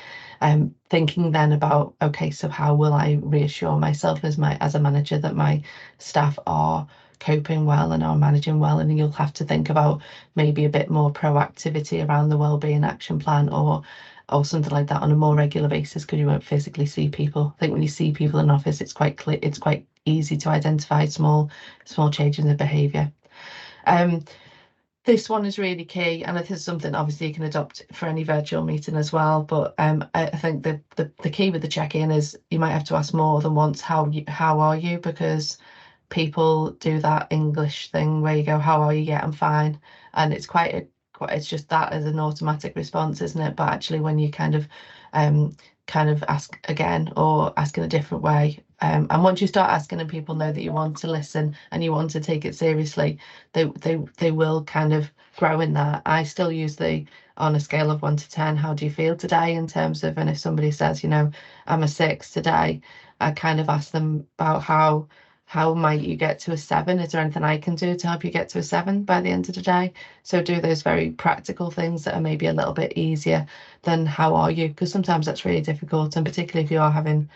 thinking then about, okay, so how will I reassure myself as a manager that my staff are coping well and are managing well? And you'll have to think about maybe a bit more proactivity around the wellbeing action plan, or or something like that on a more regular basis, because you won't physically see people. I think when you see people in an office, it's quite clear, it's quite easy to identify small changes in behaviour. This one is really key, and this is something obviously you can adopt for any virtual meeting as well. But I think the key with the check-in is you might have to ask more than once, how are you? Because people do that English thing where you go, how are you? Yeah, I'm fine. And it's it's just that as an automatic response, isn't it? But actually when you kind of ask again or ask in a different way, and once you start asking and people know that you want to listen and you want to take it seriously, they will kind of grow in that. I still use on a scale of 1 to 10, how do you feel today, in terms of, and if somebody says, I'm a 6 today, I kind of ask them about how might you get to a 7? Is there anything I can do to help you get to a 7 by the end of the day? So do those very practical things that are maybe a little bit easier than how are you? Because sometimes that's really difficult, and particularly if you are having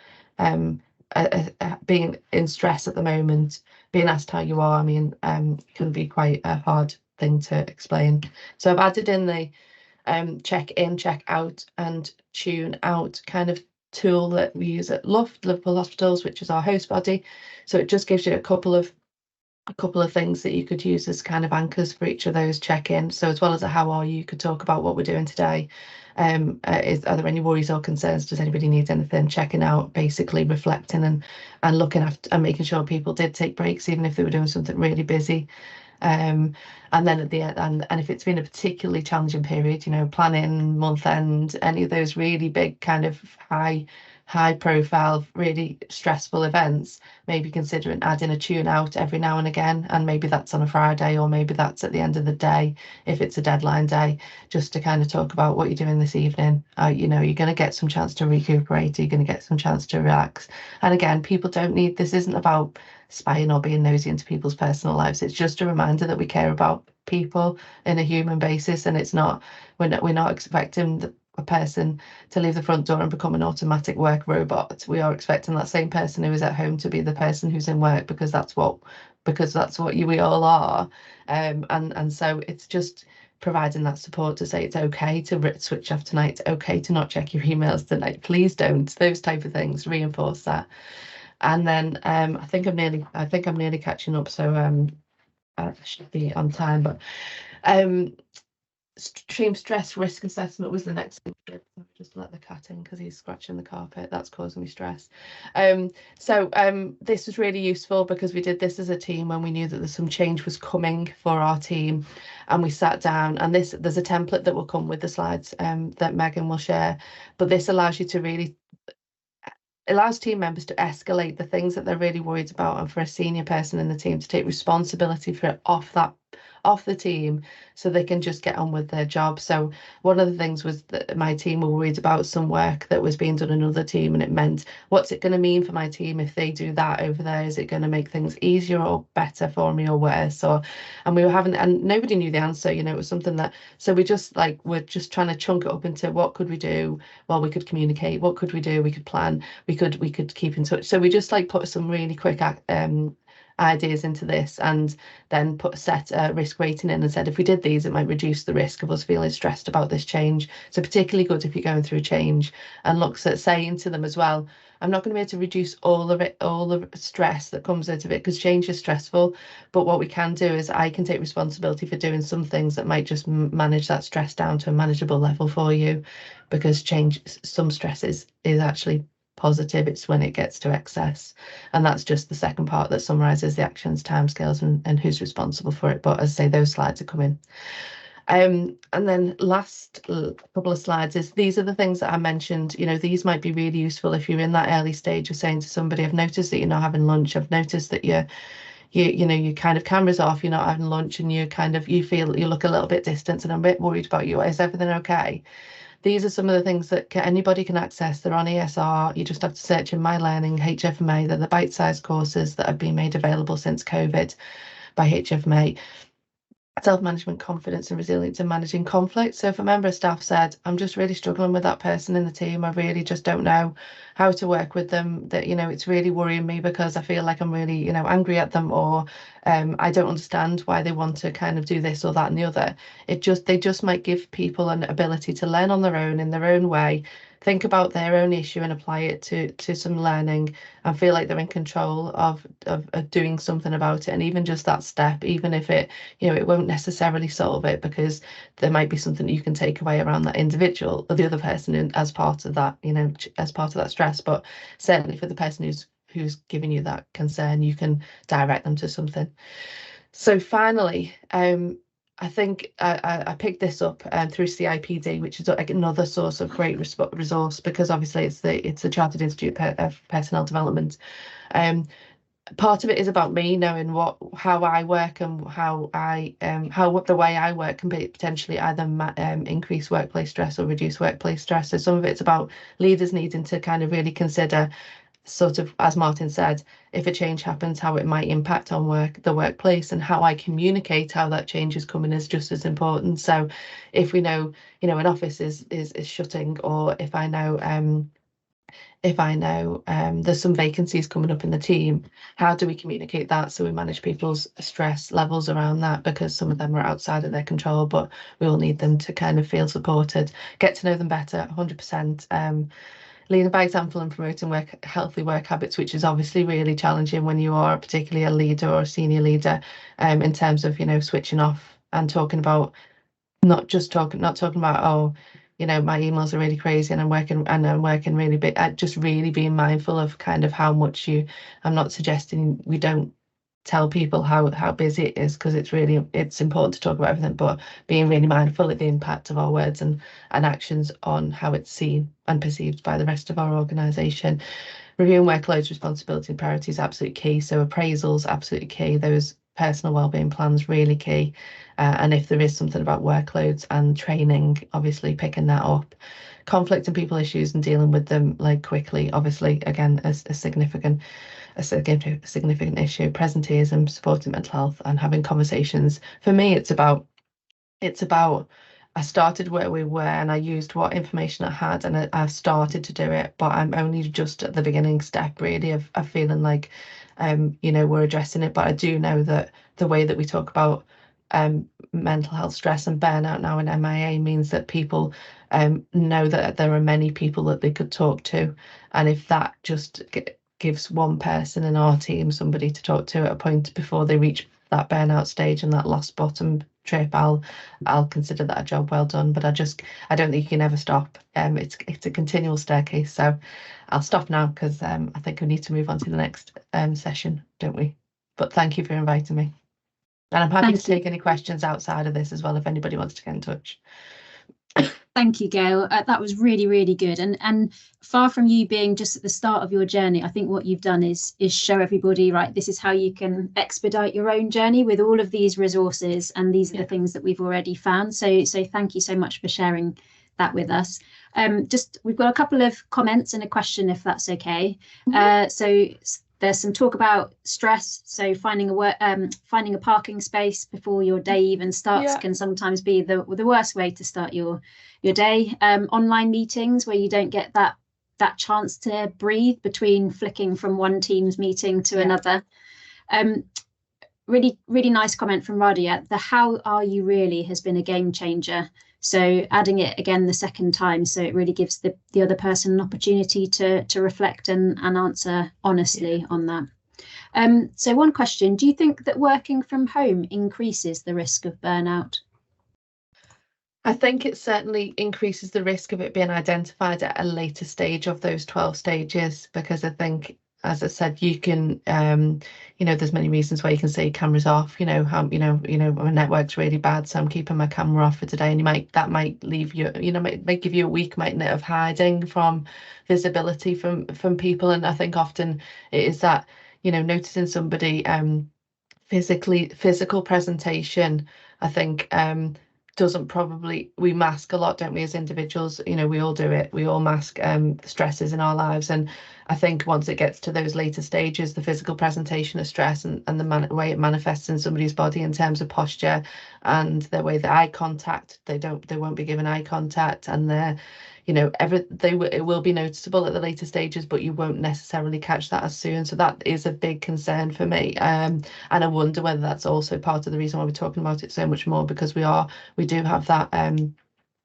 being in stress at the moment, being asked how you are, can be quite a hard thing to explain. So I've added in the check in, check out, and tune out kind of tool that we use at Luft, Liverpool Hospitals, which is our host body. So it just gives you a couple of things that you could use as kind of anchors for each of those check-ins. So as well as a how are you could talk about what we're doing today. Are there any worries or concerns? Does anybody need anything? Checking out, basically reflecting and looking after and making sure people did take breaks, even if they were doing something really busy. And then at the end, and if it's been a particularly challenging period, planning, month end, any of those really big kind of high profile, really stressful events, maybe considering adding a tune out every now and again. And maybe that's on a Friday, or maybe that's at the end of the day if it's a deadline day, just to kind of talk about what you're doing this evening. You're going to get some chance to recuperate, you're going to get some chance to relax. And again, people don't need, this isn't about spying or being nosy into people's personal lives. It's just a reminder that we care about people in a human basis, and we're not expecting a person to leave the front door and become an automatic work robot. We are expecting that same person who is at home to be the person who's in work, because that's what we all are. And so it's just providing that support to say it's okay to switch off tonight, it's okay to not check your emails tonight, please don't. Those type of things, reinforce that. And then I think I'm nearly catching up, so I should be on time. But extreme stress risk assessment was the next thing. Just let the cat in because he's scratching the carpet. That's causing me stress. So this was really useful because we did this as a team when we knew that some change was coming for our team, and we sat down. And there's a template that will come with the slides that Megan will share. But this allows you to really allows team members to escalate the things that they're really worried about, and for a senior person in the team to take responsibility for it off the team, so they can just get on with their job. So one of the things was that my team were worried about some work that was being done in another team, and it meant, what's it going to mean for my team if they do that over there? Is it going to make things easier or better for me or worse? And we were having, and nobody knew the answer. It was something that, so we're just trying to chunk it up into what could we do? Well, we could communicate. What could we do? We could plan. We could keep in touch. So we just put some really quick ideas into this, and then set a risk rating in and said, if we did these, it might reduce the risk of us feeling stressed about this change. So particularly good if you're going through change, and looks at saying to them as well, I'm not going to be able to reduce all the stress that comes out of it, because change is stressful. But what we can do is I can take responsibility for doing some things that might just manage that stress down to a manageable level for you, because change, some stress is actually positive. It's when it gets to excess, and that's just the second part that summarizes the actions, timescales, and who's responsible for it. But as I say, those slides are coming. And then last couple of slides is, these are the things that I mentioned. These might be really useful if you're in that early stage of saying to somebody, I've noticed that you're not having lunch, I've noticed that you kind of cameras off, you're not having lunch, and you feel you look a little bit distant, and I'm a bit worried about you. Is everything okay? These are some of the things that anybody can access. They're on ESR. You just have to search in My Learning, HFMA. They're the bite-sized courses that have been made available since COVID by HFMA. self-management, confidence and resilience in managing conflict. So if a member of staff said, I'm just really struggling with that person in the team, I really just don't know how to work with them, that, you know, it's really worrying me because I feel like I'm really, you know, angry at them, or I don't understand why they want to kind of do this or that and the other. They just might give people an ability to learn on their own in their own way, think about their own issue and apply it to some learning, and feel like they're in control of doing something about it. And even just that step, even if it, you know, it won't necessarily solve it, because there might be something that you can take away around that individual or the other person as part of that, you know, as part of that stress. But certainly for the person who's giving you that concern, you can direct them to something. So finally, I think I picked this up through CIPD, which is another source of great resource, because obviously it's the Chartered Institute of Personnel Development. Part of it is about me knowing how I work and how the way I work can potentially either increase workplace stress or reduce workplace stress. So some of it's about leaders needing to kind of really consider, sort of, as Martin said, if a change happens, how it might impact on the workplace, and how I communicate how that change is coming is just as important. So if we know, you know, an office is shutting, or if I know there's some vacancies coming up in the team, how do we communicate that so we manage people's stress levels around that, because some of them are outside of their control, but we all need them to kind of feel supported, get to know them better, 100%. Leading by example and promoting healthy work habits, which is obviously really challenging when you are particularly a leader or a senior leader, in terms of, you know, switching off and talking about, not talking about, oh, you know, my emails are really crazy and I'm working really big. Just really being mindful of kind of how much I'm not suggesting we don't tell people how busy it is, because it's important to talk about everything, but being really mindful of the impact of our words and actions on how it's seen and perceived by the rest of our organisation. Reviewing workloads, responsibility and priorities, absolutely key. So appraisals, absolutely key. Those personal wellbeing plans, really key. And if there is something about workloads and training, obviously picking that up. Conflict and people issues and dealing with them like quickly, obviously, again, a significant issue. Presenteeism, supporting mental health and having conversations. For me, it's about I started where we were and I used what information I had, and I've started to do it, but I'm only just at the beginning step really of feeling like you know, we're addressing it. But I do know that the way that we talk about mental health stress and burnout now in MIA means that people know that there are many people that they could talk to, and if that just gives one person in our team somebody to talk to at a point before they reach that burnout stage and that last bottom trip, I'll consider that a job well done. But I don't think you can ever stop. It's a continual staircase. So I'll stop now, because I think we need to move on to the next session, don't we? But thank you for inviting me. And I'm happy to take any questions outside of this as well, if anybody wants to get in touch. Thank you, Gail. That was really, really good. And far from you being just at the start of your journey, I think what you've done is show everybody, right, this is how you can expedite your own journey with all of these resources. And these are the things that we've already found. So thank you so much for sharing that with us. We've got a couple of comments and a question, if that's okay. So there's some talk about stress. So finding a parking space before your day even starts can sometimes be the worst way to start your day. Online meetings where you don't get that chance to breathe between flicking from one Teams meeting to another. Really, really nice comment from Radia. The how are you really has been a game changer. So adding it again the second time, so it really gives the other person an opportunity to reflect and answer honestly on that. So one question, do you think that working from home increases the risk of burnout? I think it certainly increases the risk of it being identified at a later stage of those 12 stages, because I think, as I said, you can, you know, there's many reasons why you can say cameras off, you know, my network's really bad, so I'm keeping my camera off for today. And that might leave you, you know, might give you a week, mightn't it, of hiding from visibility from people. And I think often it is that, you know, noticing somebody physical presentation, I think we mask a lot, don't we, as individuals? You know, we all do it. We all mask stresses in our lives, and I think once it gets to those later stages, the physical presentation of stress and the way it manifests in somebody's body in terms of posture and the way the eye contact, they won't be given eye contact, and they're, it will be noticeable at the later stages, but you won't necessarily catch that as soon. So that is a big concern for me. And I wonder whether that's also part of the reason why we're talking about it so much more, because we do have that.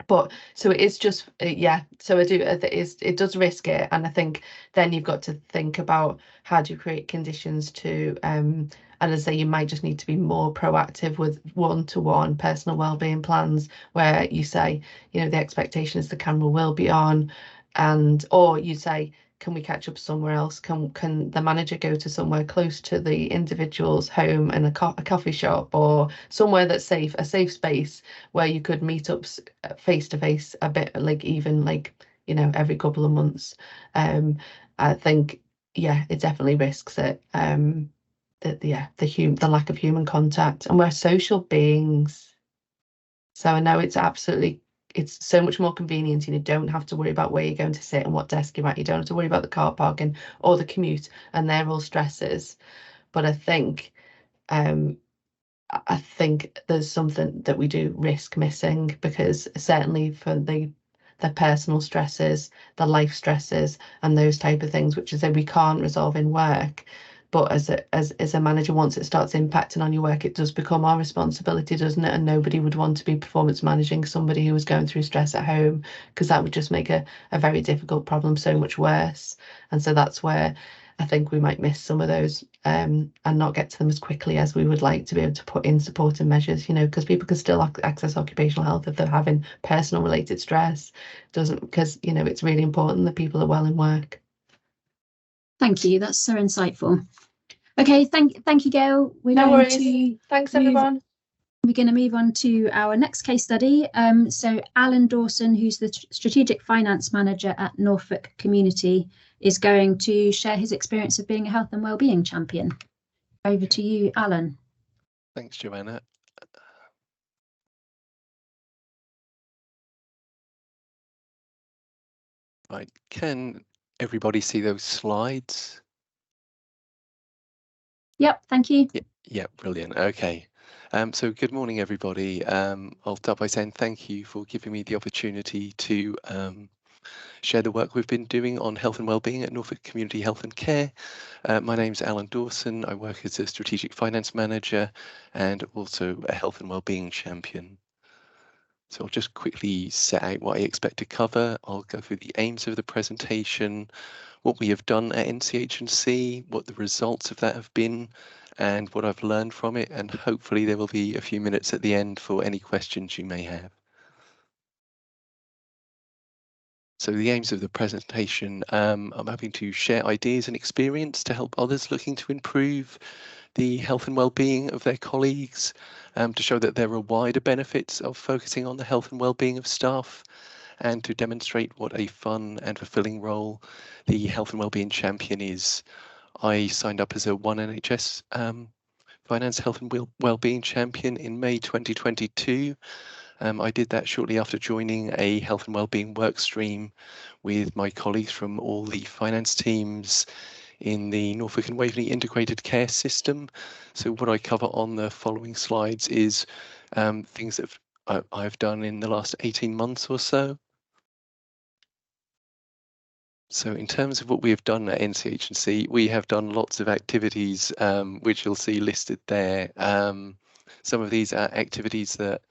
But so it is just, yeah, so it does risk it. And I think then you've got to think about how do you create conditions to, and as I say, you might just need to be more proactive with one-to-one personal wellbeing plans where you say, the expectation is the camera will be on, or you say, can we catch up somewhere else? Can the manager go to somewhere close to the individual's home and a coffee shop or somewhere that's safe, a safe space where you could meet up face to face a bit, like even like, every couple of months. I think, yeah, it definitely risks it. The lack of human contact, and we're social beings. So I know it's so much more convenient, and you don't have to worry about where you're going to sit and what desk you're at. You don't have to worry about the car parking or the commute, and they're all stresses. But I think there's something that we do risk missing, because certainly for the personal stresses, the life stresses, and those type of things, which is that we can't resolve in work. But as a manager, once it starts impacting on your work, it does become our responsibility, doesn't it? And nobody would want to be performance managing somebody who was going through stress at home, because that would just make a very difficult problem so much worse. And so that's where I think we might miss some of those and not get to them as quickly as we would like to be able to put in supporting measures, because people can still access occupational health if they're having personal related stress. Because it's really important that people are well in work. Thank you. That's so insightful. Okay, thank you, Gail. No worries. Thanks, everyone. We're going to move on to our next case study. So Alan Dawson, who's the Strategic Finance Manager at Norfolk Community, is going to share his experience of being a health and wellbeing champion. Over to you, Alan. Thanks, Joanna. Right, can everybody see those slides? Yep, thank you. Yeah, brilliant. Okay. So good morning, everybody. I'll start by saying thank you for giving me the opportunity to share the work we've been doing on health and wellbeing at Norfolk Community Health and Care. My name's Alan Dawson. I work as a Strategic Finance Manager and also a health and wellbeing champion. So I'll just quickly set out what I expect to cover. I'll go through the aims of the presentation, what we have done at NCH&C, what the results of that have been, and what I've learned from it, and hopefully there will be a few minutes at the end for any questions you may have. So the aims of the presentation, I'm hoping to share ideas and experience to help others looking to improve the health and well-being of their colleagues, to show that there are wider benefits of focusing on the health and well-being of staff, and to demonstrate what a fun and fulfilling role the health and wellbeing champion is. I signed up as a One NHS Finance Health and Wellbeing Champion in May 2022. I did that shortly after joining a health and wellbeing work stream with my colleagues from all the finance teams in the Norfolk and Waveney Integrated Care System. So what I cover on the following slides is things that I've done in the last 18 months or so. So in terms of what we have done at NCH&C, we have done lots of activities, which you'll see listed there. Some of these are activities that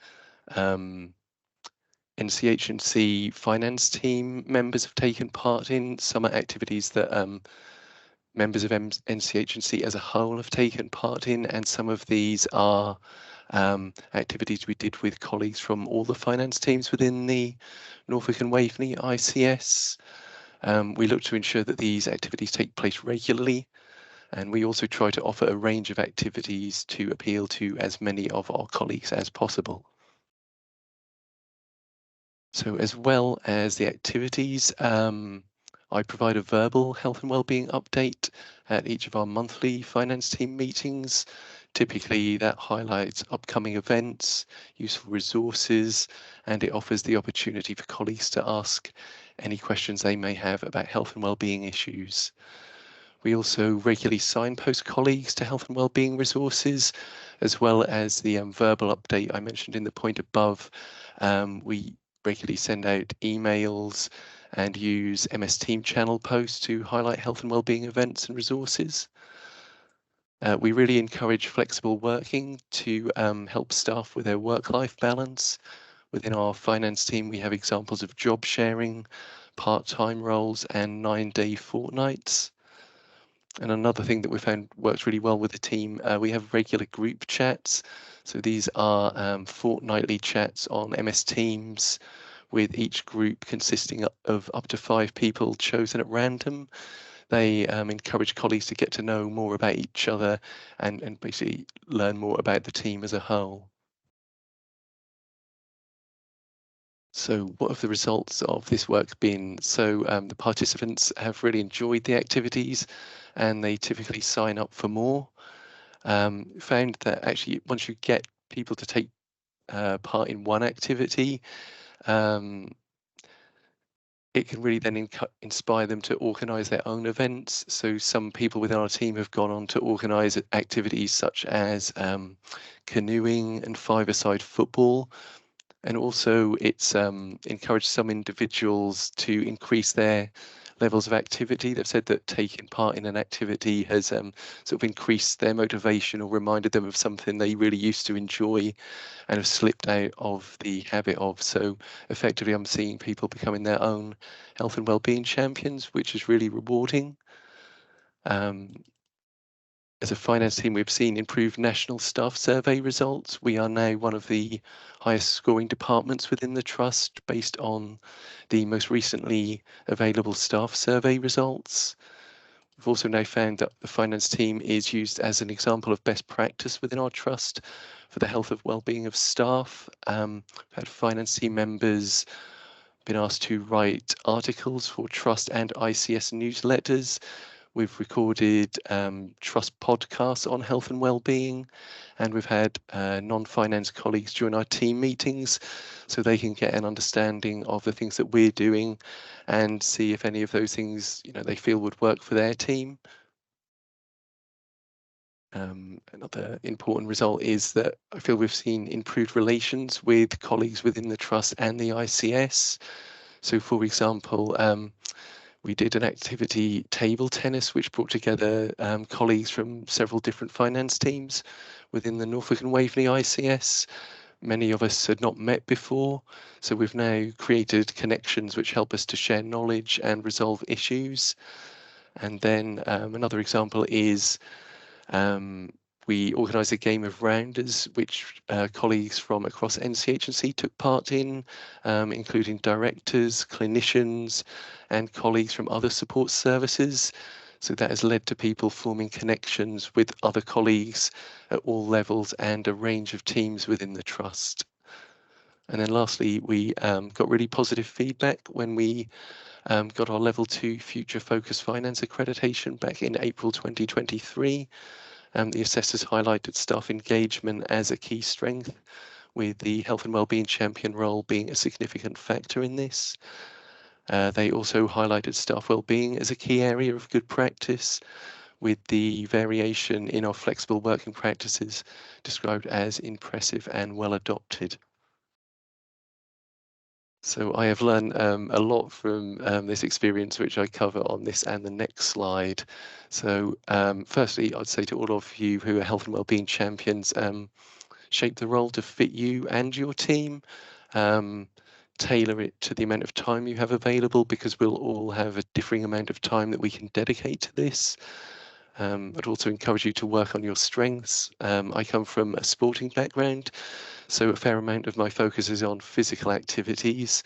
NCH&C finance team members have taken part in. Some are activities that members of NCH&C as a whole have taken part in, and some of these are activities we did with colleagues from all the finance teams within the Norfolk and Waveney ICS. We look to ensure that these activities take place regularly, and we also try to offer a range of activities to appeal to as many of our colleagues as possible. So as well as the activities, I provide a verbal health and wellbeing update at each of our monthly finance team meetings. Typically that highlights upcoming events, useful resources, and it offers the opportunity for colleagues to ask any questions they may have about health and wellbeing issues. We also regularly signpost colleagues to health and wellbeing resources, as well as the verbal update I mentioned in the point above. We regularly send out emails and use MS Team channel posts to highlight health and wellbeing events and resources. We really encourage flexible working to help staff with their work-life balance. Within our finance team, we have examples of job sharing, part-time roles, and 9-day fortnights. And another thing that we found works really well with the team, we have regular group chats. So these are fortnightly chats on MS Teams, with each group consisting of up to 5 people chosen at random. They encourage colleagues to get to know more about each other and basically learn more about the team as a whole. So what have the results of this work been? So the participants have really enjoyed the activities and they typically sign up for more. Found that actually once you get people to take part in one activity, it can really then inspire them to organise their own events. So some people within our team have gone on to organise activities such as canoeing and five-a-side football. And also it's encouraged some individuals to increase their levels of activity. They've said that taking part in an activity has sort of increased their motivation or reminded them of something they really used to enjoy and have slipped out of the habit of. So effectively, I'm seeing people becoming their own health and wellbeing champions, which is really rewarding. As a finance team, we've seen improved national staff survey results. We are now one of the highest scoring departments within the trust based on the most recently available staff survey results. We've also now found that the finance team is used as an example of best practice within our trust for the health and wellbeing of staff. We've had finance team members been asked to write articles for trust and ICS newsletters. We've recorded trust podcasts on health and wellbeing, and we've had non-finance colleagues join our team meetings so they can get an understanding of the things that we're doing and see if any of those things they feel would work for their team. Another important result is that I feel we've seen improved relations with colleagues within the trust and the ICS. So for example, we did an activity table tennis, which brought together colleagues from several different finance teams within the Norfolk and Waveney ICS. Many of us had not met before, so we've now created connections which help us to share knowledge and resolve issues. And then another example is we organised a game of rounders, which colleagues from across NCH&C took part in, including directors, clinicians, and colleagues from other support services. So that has led to people forming connections with other colleagues at all levels and a range of teams within the trust. And then lastly, we got really positive feedback when we got our Level 2 Future Focus Finance accreditation back in April 2023. The assessors highlighted staff engagement as a key strength, with the health and wellbeing champion role being a significant factor in this. They also highlighted staff wellbeing as a key area of good practice, with the variation in our flexible working practices described as impressive and well adopted. So I have learned a lot from this experience, which I cover on this and the next slide. So firstly, I'd say to all of you who are health and wellbeing champions, shape the role to fit you and your team. Tailor it to the amount of time you have available, because we'll all have a differing amount of time that we can dedicate to this. I'd also encourage you to work on your strengths. I come from a sporting background, so a fair amount of my focus is on physical activities.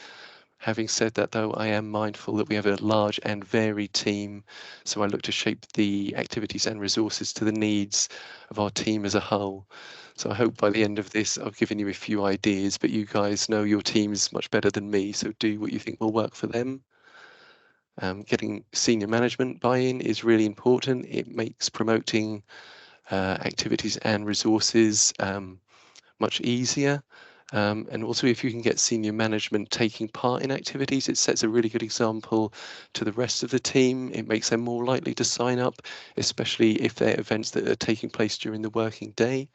Having said that, though, I am mindful that we have a large and varied team, so I look to shape the activities and resources to the needs of our team as a whole. So I hope by the end of this, I've given you a few ideas, but you guys know your teams much better than me, so do what you think will work for them. Getting senior management buy-in is really important. It makes promoting activities and resources much easier. And also, if you can get senior management taking part in activities, it sets a really good example to the rest of the team. It makes them more likely to sign up, especially if they're events that are taking place during the working day.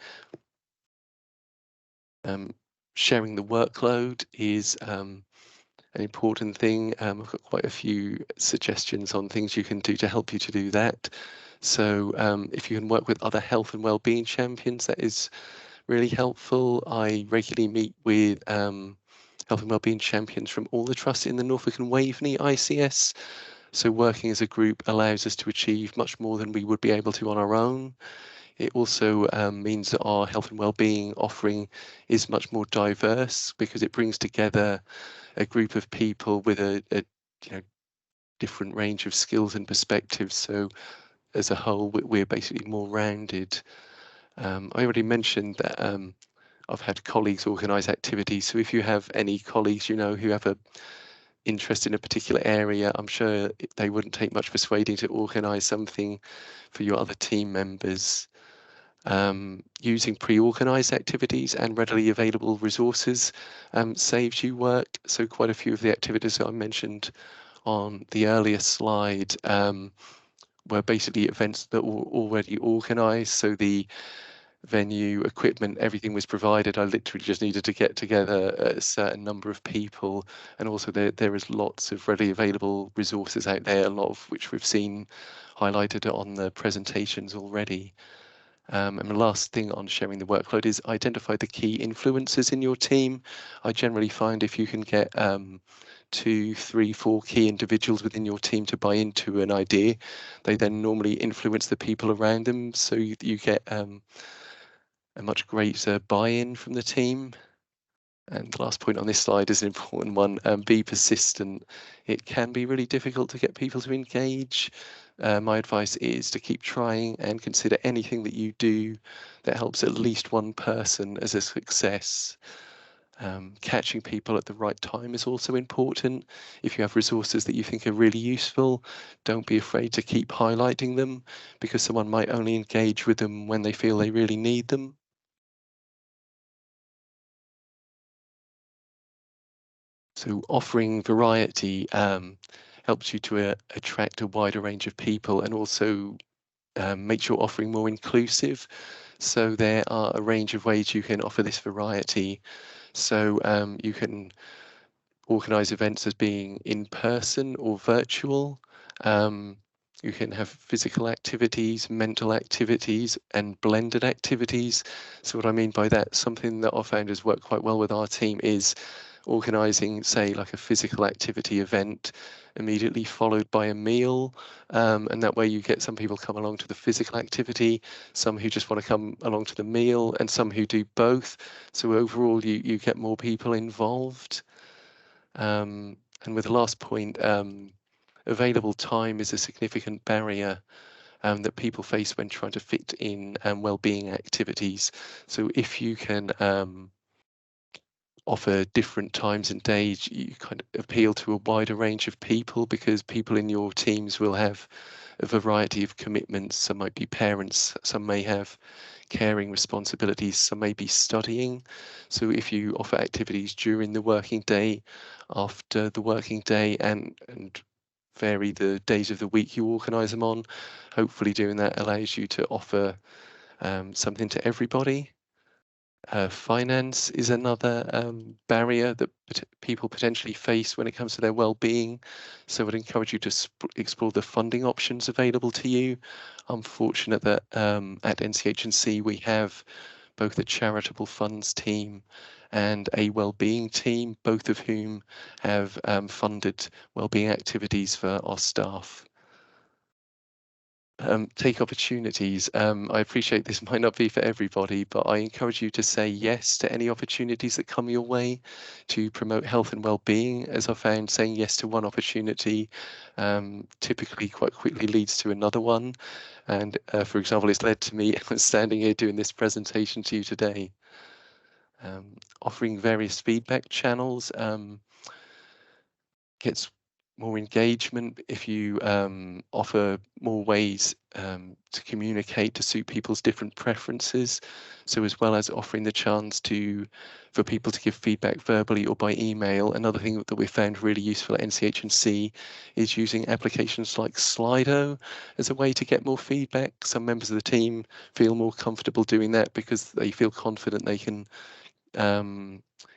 Sharing the workload is an important thing. I've got quite a few suggestions on things you can do to help you to do that. So if you can work with other health and wellbeing champions, that is really helpful. I regularly meet with health and wellbeing champions from all the trusts in the Norfolk and Waveney ICS. So working as a group allows us to achieve much more than we would be able to on our own. It also means that our health and wellbeing offering is much more diverse because it brings together a group of people with a different range of skills and perspectives. So as a whole, we're basically more rounded. I already mentioned that I've had colleagues organise activities. So if you have any colleagues who have a interest in a particular area, I'm sure they wouldn't take much persuading to organise something for your other team members. Using pre-organised activities and readily available resources saves you work. So quite a few of the activities that I mentioned on the earlier slide were basically events that were already organised. So the venue, equipment, everything was provided. I literally just needed to get together a certain number of people. And also there is lots of readily available resources out there, a lot of which we've seen highlighted on the presentations already. And the last thing on sharing the workload is identify the key influencers in your team. I generally find if you can get 2, 3, 4 key individuals within your team to buy into an idea, they then normally influence the people around them. So you get a much greater buy-in from the team. And the last point on this slide is an important one. Be persistent. It can be really difficult to get people to engage. My advice is to keep trying and consider anything that you do that helps at least one person as a success. Catching people at the right time is also important. If you have resources that you think are really useful, don't be afraid to keep highlighting them, because someone might only engage with them when they feel they really need them. So offering variety helps you to attract a wider range of people, and also makes your offering more inclusive. So there are a range of ways you can offer this variety. So you can organise events as being in person or virtual. You can have physical activities, mental activities, and blended activities. So what I mean by that, something that our founders work quite well with our team is organising, say, like a physical activity event immediately followed by a meal, and that way you get some people come along to the physical activity, some who just want to come along to the meal, and some who do both. So overall you get more people involved. And with the last point, available time is a significant barrier that people face when trying to fit in wellbeing activities. So if you can offer different times and days, you kind of appeal to a wider range of people, because people in your teams will have a variety of commitments. Some might be parents, some may have caring responsibilities, some may be studying. So if you offer activities during the working day, after the working day, and vary the days of the week you organise them on, hopefully doing that allows you to offer something to everybody. Finance is another barrier that people potentially face when it comes to their well-being. So I'd encourage you to explore the funding options available to you. I'm fortunate that at NCH&C we have both a charitable funds team and a well-being team, both of whom have funded well-being activities for our staff. Take opportunities. I appreciate this might not be for everybody, but I encourage you to say yes to any opportunities that come your way to promote health and well-being. As I found, saying yes to one opportunity typically quite quickly leads to another one. And for example, it's led to me standing here doing this presentation to you today. Offering various feedback channels gets more engagement, if you offer more ways to communicate to suit people's different preferences. So as well as offering the chance for people to give feedback verbally or by email, another thing that we found really useful at NCH&C is using applications like Slido as a way to get more feedback. Some members of the team feel more comfortable doing that because they feel confident they can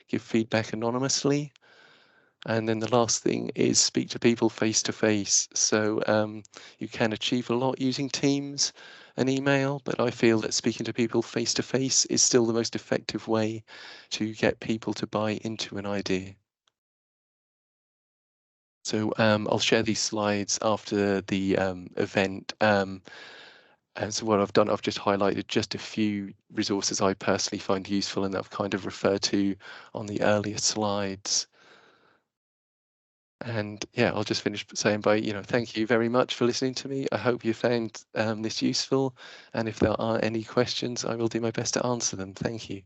give feedback anonymously. And then the last thing is speak to people face to face. So you can achieve a lot using Teams and email, but I feel that speaking to people face to face is still the most effective way to get people to buy into an idea. So I'll share these slides after the event. And so what I've done, I've just highlighted just a few resources I personally find useful and that I've kind of referred to on the earlier slides. And yeah, I'll just finish saying thank you very much for listening to me. I hope you found this useful. And if there are any questions, I will do my best to answer them. Thank you.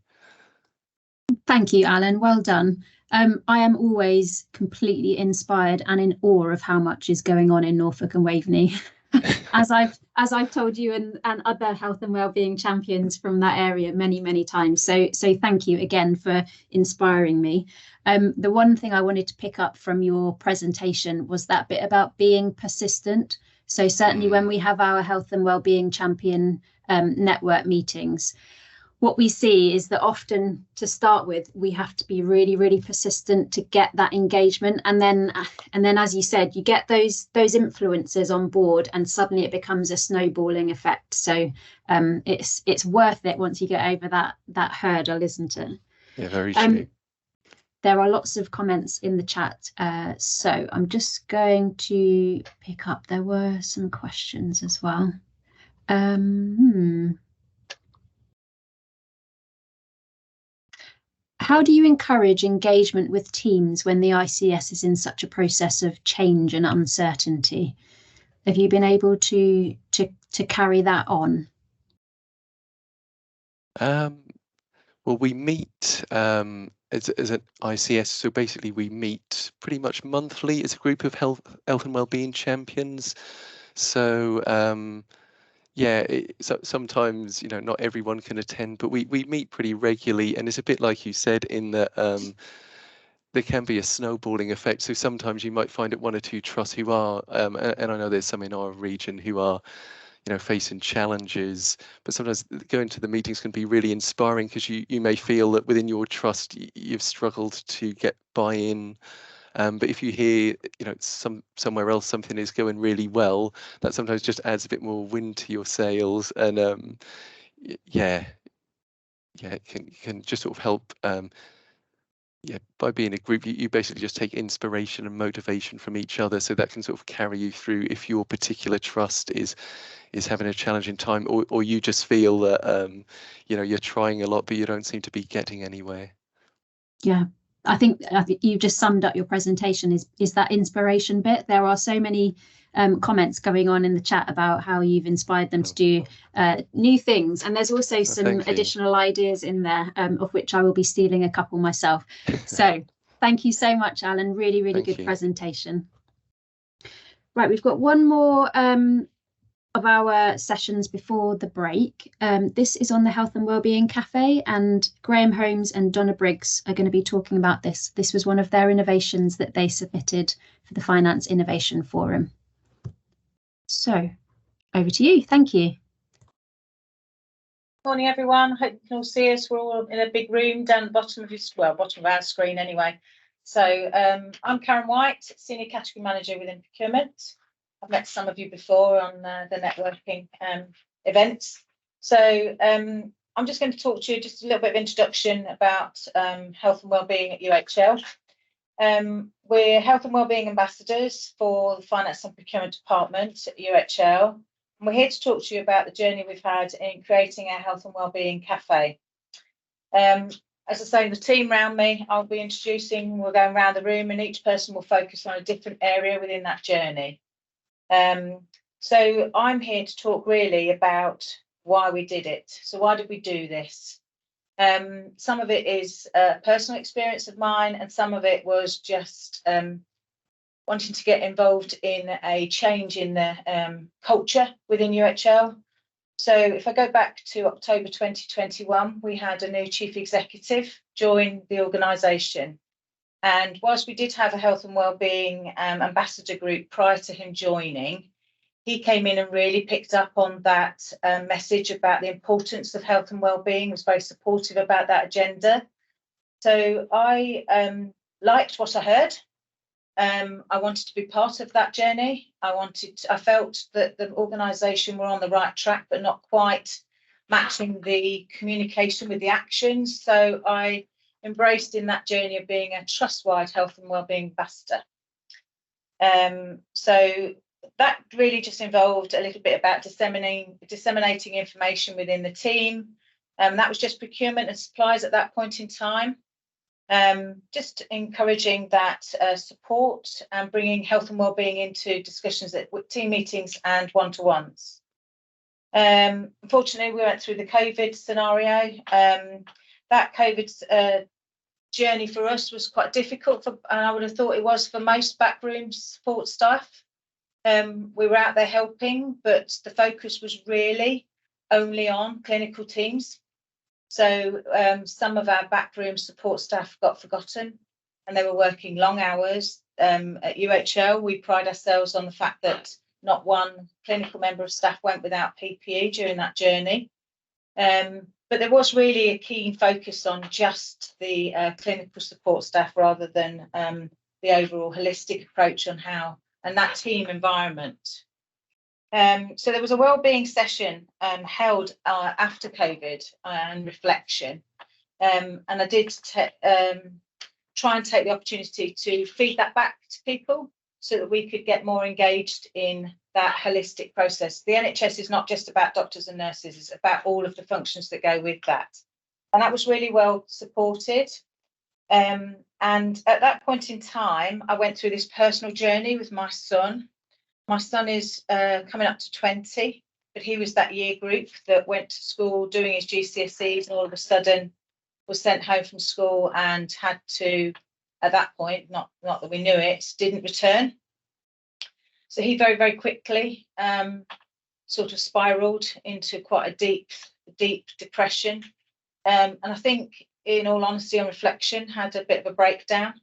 Thank you, Alan. Well done. I am always completely inspired and in awe of how much is going on in Norfolk and Waveney, as I've told you and other health and wellbeing champions from that area many times. So thank you again for inspiring me. The one thing I wanted to pick up from your presentation was that bit about being persistent. So certainly when we have our health and wellbeing champion network meetings, what we see is that often to start with, we have to be really persistent to get that engagement. And then, as you said, you get those influencers on board and suddenly it becomes a snowballing effect. So it's worth it once you get over that hurdle, isn't it? Yeah, very true. There are lots of comments in the chat. So I'm just going to pick up, there were some questions as well. How do you encourage engagement with teams when the ICS is in such a process of change and uncertainty? Have you been able to carry that on? Well, we meet as an ICS, so basically we meet pretty much monthly as a group of health and wellbeing champions. So yeah, so sometimes not everyone can attend, but we meet pretty regularly, and it's a bit like you said in that there can be a snowballing effect. So sometimes you might find it one or two trusts who are, and I know there's some in our region who are, facing challenges, but sometimes going to the meetings can be really inspiring because you may feel that within your trust you've struggled to get buy-in. But if you hear, somewhere else something is going really well, that sometimes just adds a bit more wind to your sails, and it can just sort of help. By being a group, you basically just take inspiration and motivation from each other, so that can sort of carry you through if your particular trust is having a challenging time, or you just feel that you're trying a lot but you don't seem to be getting anywhere. Yeah. I think you've just summed up your presentation is that inspiration bit. There are so many comments going on in the chat about how you've inspired them to do new things, and there's also some additional ideas in there of which I will be stealing a couple myself. So thank you so much, Alan. Really good presentation. Right, we've got one more of our sessions before the break. This is on the Health and Wellbeing Cafe, and Graham Holmes and Donna Briggs are going to be talking about this. This was one of their innovations that they submitted for the Finance Innovation Forum. So over to you. Thank you. Morning, everyone. Hope you can all see us. We're all in a big room down the bottom of our screen anyway. So I'm Karen White, Senior Category Manager within Procurement. I've met some of you before on the networking events. So I'm just going to talk to you just a little bit of introduction about health and wellbeing at UHL. We're health and wellbeing ambassadors for the Finance and Procurement Department at UHL. And we're here to talk to you about the journey we've had in creating our Health and Wellbeing Cafe. As I say, the team around me, I'll be introducing, we're going around the room and each person will focus on a different area within that journey. So I'm here to talk really about why we did it. So why did we do this? Some of it is a personal experience of mine, and some of it was just wanting to get involved in a change in the culture within UHL. So if I go back to October 2021, we had a new chief executive join the organisation. And whilst we did have a health and wellbeing ambassador group prior to him joining, he came in and really picked up on that message about the importance of health and wellbeing, was very supportive about that agenda. So I liked what I heard. I wanted to be part of that journey. I felt that the organisation were on the right track, but not quite matching the communication with the actions. So I embraced in that journey of being a trust-wide health and wellbeing ambassador. So that really just involved a little bit about disseminating information within the team. That was just procurement and supplies at that point in time. Just encouraging that support and bringing health and wellbeing into discussions at team meetings and one-to-ones. Unfortunately, we went through the COVID scenario. That COVID journey for us was quite difficult, and I would have thought it was for most backroom support staff. We were out there helping, but the focus was really only on clinical teams. So some of our backroom support staff got forgotten, and they were working long hours. At UHL, we pride ourselves on the fact that not one clinical member of staff went without PPE during that journey. But there was really a keen focus on just the clinical support staff rather than the overall holistic approach on how, and that team environment. So there was a wellbeing session held after COVID and reflection. And I did try and take the opportunity to feed that back to people so that we could get more engaged in that holistic process. The NHS is not just about doctors and nurses, it's about all of the functions that go with that. And that was really well supported. And at that point in time, I went through this personal journey with my son. My son is coming up to 20, but he was that year group that went to school doing his GCSEs and all of a sudden was sent home from school and had to, at that point, not that we knew it, didn't return. So he very, very quickly sort of spiraled into quite a deep depression. And I think, in all honesty, on reflection, had a bit of a breakdown,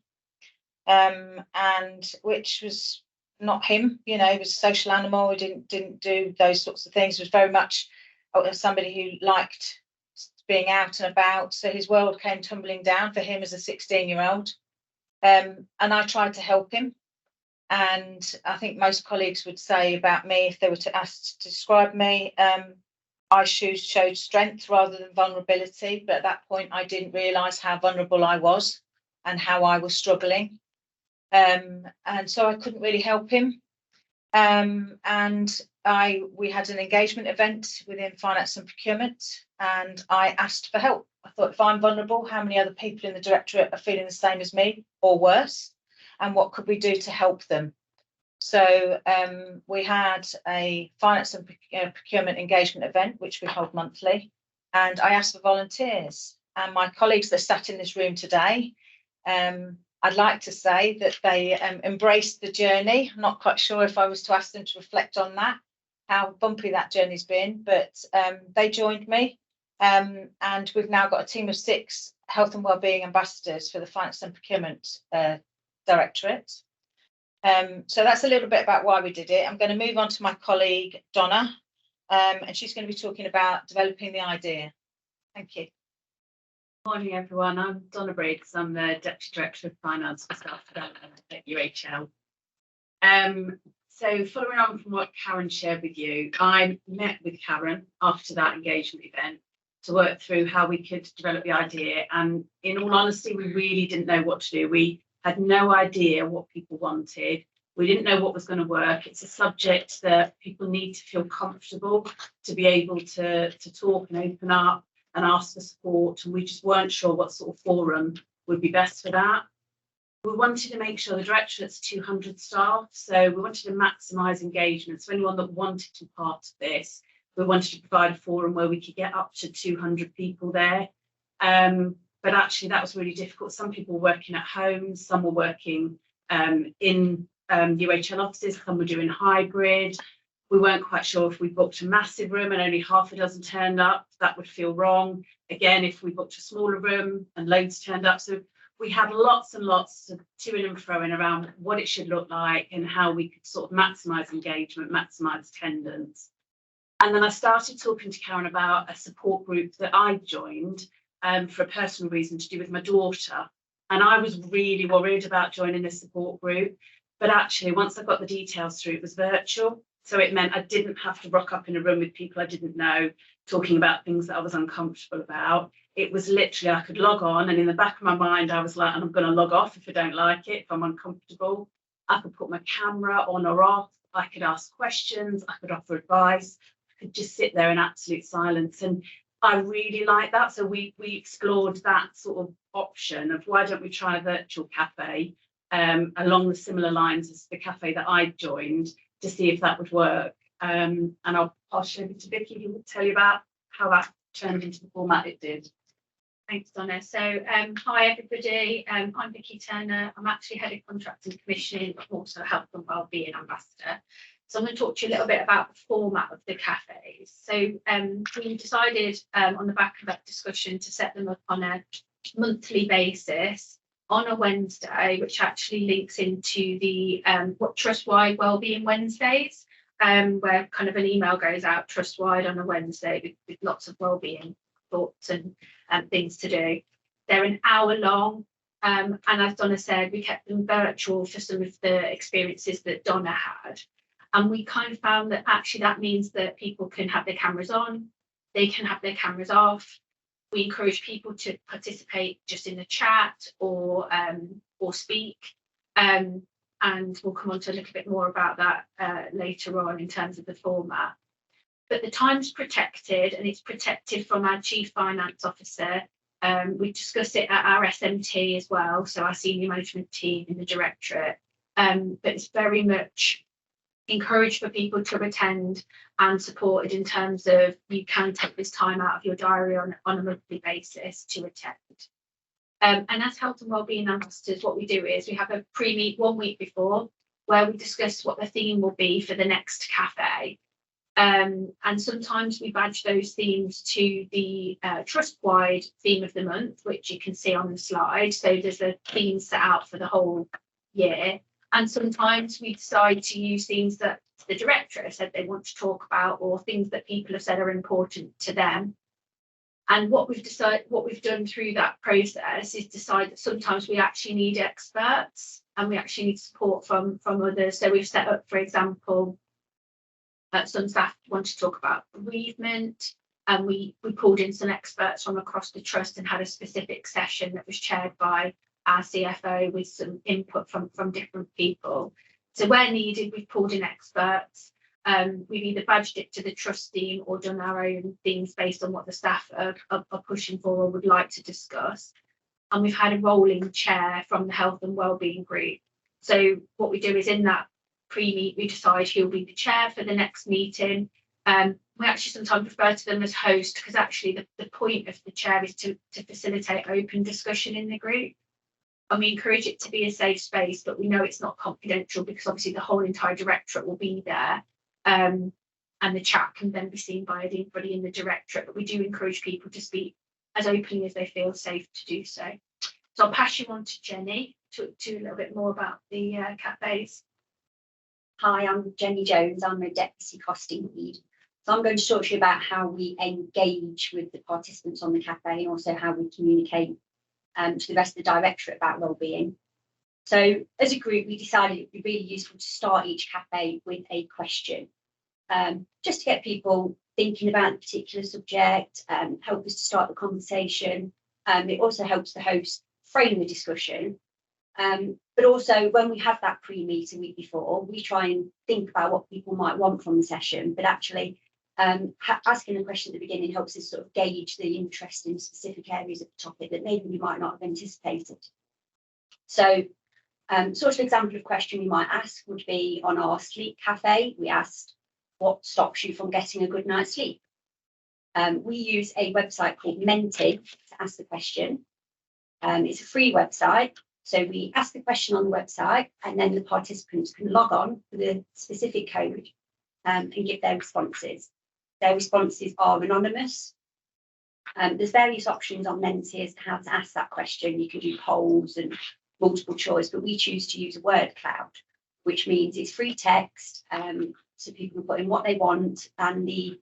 and which was not him. You know, he was a social animal. He didn't do those sorts of things. He was very much somebody who liked being out and about. So his world came tumbling down for him as a 16-year-old. And I tried to help him. And I think most colleagues would say about me, if they were asked to describe me, I showed strength rather than vulnerability. But at that point, I didn't realise how vulnerable I was and how I was struggling. And so I couldn't really help him. And we had an engagement event within finance and procurement, and I asked for help. I thought, if I'm vulnerable, how many other people in the directorate are feeling the same as me or worse? And what could we do to help them? So we had a finance and procurement engagement event, which we hold monthly, and I asked for volunteers. And my colleagues that sat in this room today, I'd like to say that they embraced the journey. I'm not quite sure if I was to ask them to reflect on that, how bumpy that journey's been, but they joined me. And we've now got a team of 6 health and wellbeing ambassadors for the finance and procurement directorate. So that's a little bit about why we did it. I'm going to move on to my colleague Donna, and she's going to be talking about developing the idea. Thank you. Morning everyone, I'm Donna Briggs. I'm the Deputy Director of Finance for Staff Development at UHL. So following on from what Karen shared with you, I met with Karen after that engagement event to work through how we could develop the idea, and in all honesty, we really didn't know what to do. We had no idea what people wanted. We didn't know what was going to work. It's a subject that people need to feel comfortable to be able to talk and open up and ask for support, and we just weren't sure what sort of forum would be best for that. We wanted to make sure the directorate's 200 staff, so we wanted to maximise engagement. So anyone that wanted to be part of this, we wanted to provide a forum where we could get up to 200 people there. But actually that was really difficult. Some people were working at home, some were working in UHL offices, some were doing hybrid. We weren't quite sure if we booked a massive room and only half a dozen turned up, that would feel wrong. Again, if we booked a smaller room and loads turned up. So we had lots and lots of to-ing and fro-ing around what it should look like and how we could sort of maximise engagement, maximise attendance. And then I started talking to Karen about a support group that I joined for a personal reason to do with my daughter. And I was really worried about joining this support group. But actually, once I got the details through, it was virtual. So it meant I didn't have to rock up in a room with people I didn't know, talking about things that I was uncomfortable about. It was literally, I could log on, and in the back of my mind, I was like, and I'm going to log off if I don't like it, if I'm uncomfortable. I could put my camera on or off. I could ask questions. I could offer advice. I could just sit there in absolute silence. And I really like that. So we explored that sort of option of why don't we try a virtual cafe along the similar lines as the cafe that I joined, to see if that would work. And I'll pass you over to Vicky, who will tell you about how that turned into the format it did. Thanks, Donna. So hi everybody, I'm Vicky Turner. I'm actually Head of Contracts and Commissioning, but also Health and Wellbeing Ambassador. So I'm going to talk to you a little bit about the format of the cafes. So we decided on the back of that discussion to set them up on a monthly basis on a Wednesday, which actually links into the what Trust-wide Wellbeing Wednesdays, where kind of an email goes out trust-wide on a Wednesday with lots of wellbeing thoughts and things to do. They're an hour long, and as Donna said, we kept them virtual for some of the experiences that Donna had. And we kind of found that actually that means that people can have their cameras on, they can have their cameras off. We encourage people to participate just in the chat or speak. And we'll come on to a little bit more about that later on in terms of the format. But the time's protected, and it's protected from our Chief Finance Officer. We discuss it at our SMT as well, so our senior management team in the directorate. But it's very much encouraged for people to attend and supported in terms of you can take this time out of your diary on a monthly basis to attend. And as Health and Wellbeing Ambassadors, what we do is we have a pre-meet 1 week before where we discuss what the theme will be for the next cafe. And sometimes we badge those themes to the trust-wide theme of the month, which you can see on the slide. So there's a theme set out for the whole year. And sometimes we decide to use themes that the director has said they want to talk about, or things that people have said are important to them. And what we've done through that process is decide that sometimes we actually need experts and we actually need support from others. So we've set up, for example, some staff want to talk about bereavement, and we pulled in some experts from across the trust and had a specific session that was chaired by our CFO with some input from different people. So where needed, we've pulled in experts. We've either badged it to the trust theme or done our own themes based on what the staff are pushing for or would like to discuss. And we've had a rolling chair from the Health and Wellbeing group. So what we do is in that pre-meet, we decide who'll be the chair for the next meeting. We actually sometimes refer to them as host, because actually the point of the chair is to facilitate open discussion in the group. And we encourage it to be a safe space, but we know it's not confidential because obviously the whole entire directorate will be there. And the chat can then be seen by anybody in the directorate, but we do encourage people to speak as openly as they feel safe to do so. So I'll pass you on to Jenny to a little bit more about the cafes. Hi, I'm Jenny Jones. I'm a Deputy Costing Lead. So I'm going to talk to you about how we engage with the participants on the cafe and also how we communicate to the rest of the directorate about wellbeing. So as a group, we decided it would be really useful to start each cafe with a question, just to get people thinking about a particular subject, help us to start the conversation. It also helps the host frame the discussion. But also when we have that pre-meet a week before, we try and think about what people might want from the session, but actually asking a question at the beginning helps us sort of gauge the interest in specific areas of the topic that maybe we might not have anticipated. So sort of example of question we might ask would be on our sleep cafe. We asked, what stops you from getting a good night's sleep? We use a website called Menti to ask the question. It's a free website. So we ask the question on the website, and then the participants can log on with a specific code and give their responses. Their responses are anonymous. There's various options on Menti as to how to ask that question. You can do polls and multiple choice, but we choose to use a word cloud, which means it's free text, so people can put in what they want, and the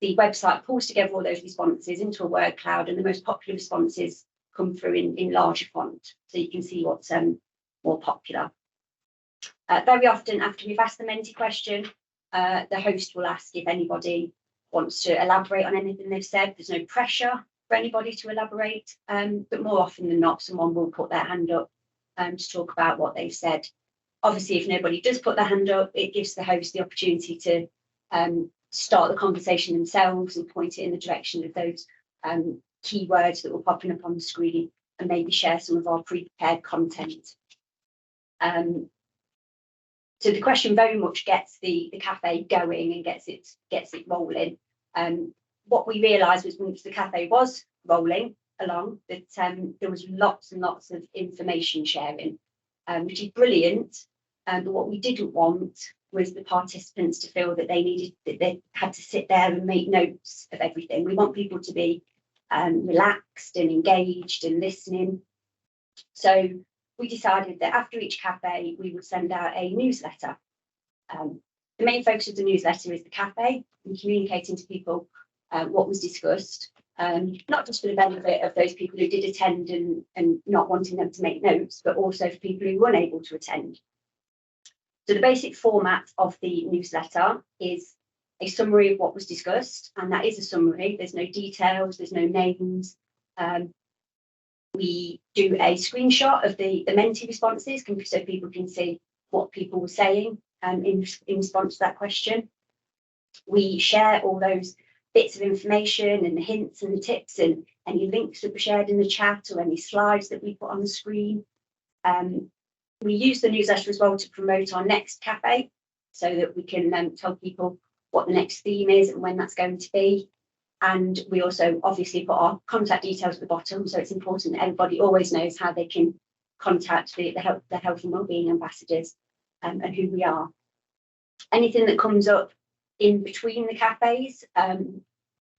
website pulls together all those responses into a word cloud, and the most popular responses come through in larger font, so you can see what's more popular. Very often after we've asked the Menti question, the host will ask if anybody wants to elaborate on anything they've said. There's no pressure for anybody to elaborate, but more often than not, someone will put their hand up to talk about what they've said. Obviously, if nobody does put their hand up, it gives the host the opportunity to start the conversation themselves and point it in the direction of those keywords that were popping up on the screen, and maybe share some of our pre-prepared content. So the question very much gets the cafe going and gets it rolling. What we realised was once the cafe was rolling along, that there was lots and lots of information sharing, which is brilliant. But what we didn't want was the participants to feel that they had to sit there and make notes of everything. We want people to be relaxed and engaged and listening. So we decided that after each cafe, we would send out a newsletter. The main focus of the newsletter is the cafe and communicating to people what was discussed, not just for the benefit of those people who did attend and not wanting them to make notes, but also for people who were unable to attend. So the basic format of the newsletter is a summary of what was discussed, and that is a summary. There's no details, there's no names. We do a screenshot of the Menti responses so people can see what people were saying in response to that question. We share all those bits of information and the hints and the tips and any links that were shared in the chat or any slides that we put on the screen. We use the newsletter as well to promote our next cafe, so that we can tell people what the next theme is and when that's going to be. And we also obviously put our contact details at the bottom, so it's important that everybody always knows how they can contact the Health and Wellbeing ambassadors and who we are. Anything that comes up in between the cafes,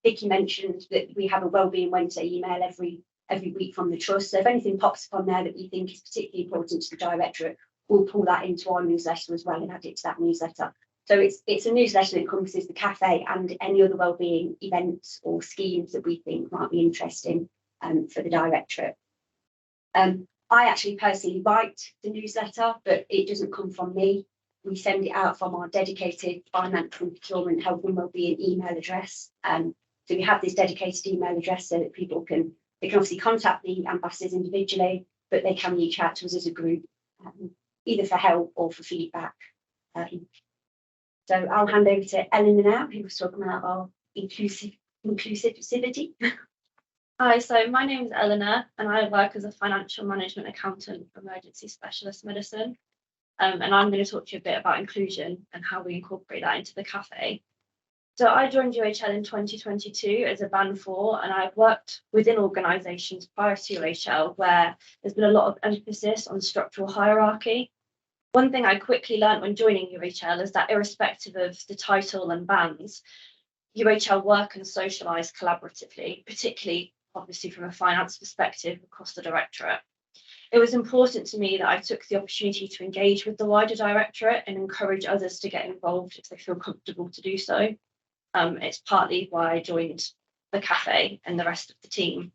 Vicky mentioned that we have a Wellbeing Wednesday email every week from the Trust. So if anything pops up on there that we think is particularly important to the Directorate, we'll pull that into our newsletter as well and add it to that newsletter. So it's a newsletter that encompasses the cafe and any other wellbeing events or schemes that we think might be interesting for the Directorate. I actually personally write the newsletter, but it doesn't come from me. We send it out from our dedicated finance and procurement, health and wellbeing email address. So we have this dedicated email address so that people can obviously contact the ambassadors individually, but they can reach out to us as a group, either for help or for feedback. So I'll hand over to Eleanor now, who was talking about our inclusivity. Hi, so my name is Eleanor and I work as a financial management accountant for emergency specialist medicine. And I'm going to talk to you a bit about inclusion and how we incorporate that into the cafe. So I joined UHL in 2022 as a Band 4, and I've worked within organisations prior to UHL where there's been a lot of emphasis on structural hierarchy. One thing I quickly learned when joining UHL is that irrespective of the title and bands, UHL work and socialise collaboratively, particularly obviously from a finance perspective across the Directorate. It was important to me that I took the opportunity to engage with the wider Directorate and encourage others to get involved if they feel comfortable to do so. It's partly why I joined the cafe and the rest of the team.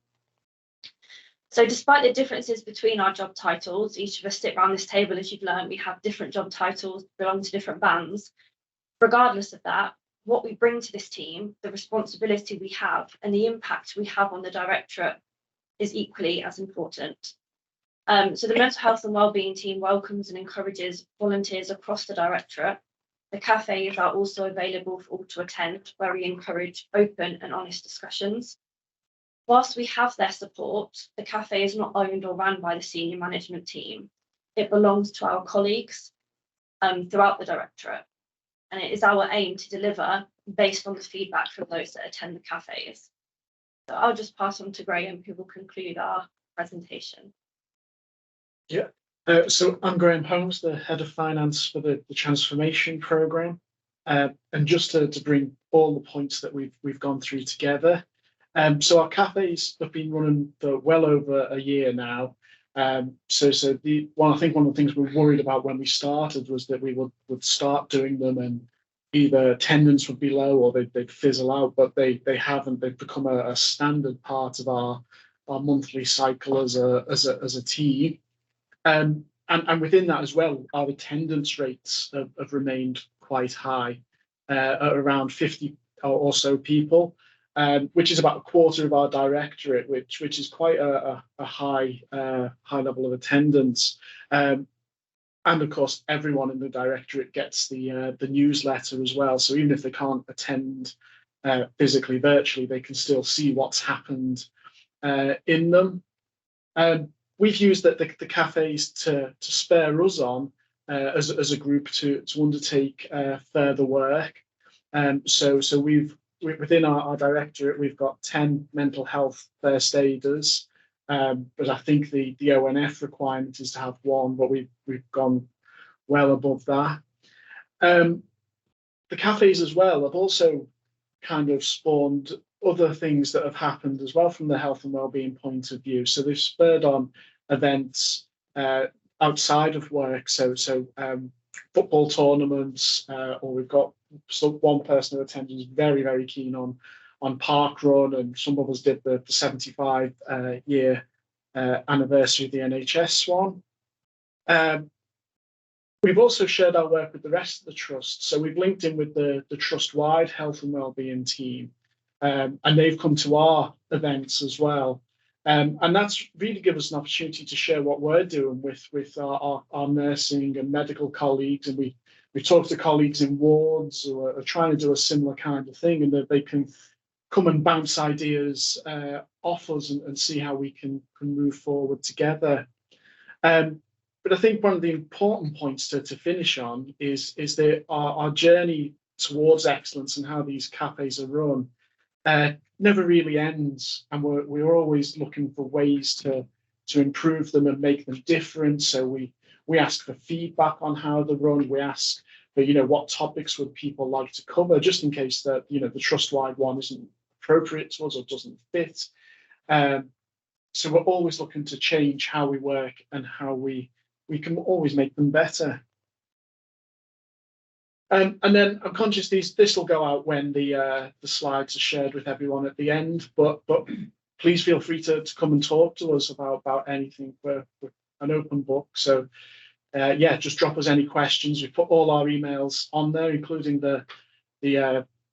So despite the differences between our job titles, each of us sit around this table, as you've learned, we have different job titles, belong to different bands. Regardless of that, what we bring to this team, the responsibility we have and the impact we have on the Directorate is equally as important. So the Mental Health and Wellbeing team welcomes and encourages volunteers across the Directorate. The cafes are also available for all to attend, where we encourage open and honest discussions. Whilst we have their support, the cafe is not owned or run by the senior management team. It belongs to our colleagues throughout the Directorate, and it is our aim to deliver based on the feedback from those that attend the cafes. So I'll just pass on to Graham, who will conclude our presentation. Yeah. So I'm Graham Holmes, the head of finance for the transformation programme. And just to bring all the points that we've gone through together. So our cafes have been running for well over a year now. I think one of the things we were worried about when we started was that we would start doing them and either attendance would be low or they'd fizzle out, but they haven't. They've become a standard part of our monthly cycle as a team. And within that as well, our attendance rates have remained quite high, at around 50 or so people, which is about a quarter of our directorate, which is quite a high level of attendance. And of course, everyone in the directorate gets the newsletter as well. So even if they can't attend physically, virtually, they can still see what's happened in them. We've used the cafes to spur us on as a group to undertake further work. So within our directorate, we've got 10 mental health first aiders, but I think the ONF requirement is to have one, but we've gone well above that. The cafes as well have also kind of spawned other things that have happened as well from the health and wellbeing point of view. So they've spurred on events outside of work. So football tournaments, or we've got one person who attended is very, very keen on park run, and some of us did the 75 year anniversary of the NHS one. We've also shared our work with the rest of the trust. So we've linked in with the trust-wide health and wellbeing team, and they've come to our events as well. And that's really given us an opportunity to share what we're doing with our nursing and medical colleagues. And we talk to colleagues in wards who are trying to do a similar kind of thing, and that they can come and bounce ideas off us and see how we can move forward together. But I think one of the important points to finish on is that our journey towards excellence and how these cafes are run never really ends, and we're always looking for ways to improve them and make them different. So we ask for feedback on how they're run. We ask for what topics would people like to cover, just in case that the trust-wide one isn't appropriate to us or doesn't fit. So we're always looking to change how we work and how we can always make them better. And then I'm conscious this will go out when the slides are shared with everyone at the end, but please feel free to come and talk to us about anything. We're an open book. So yeah, just drop us any questions. We put all our emails on there, including the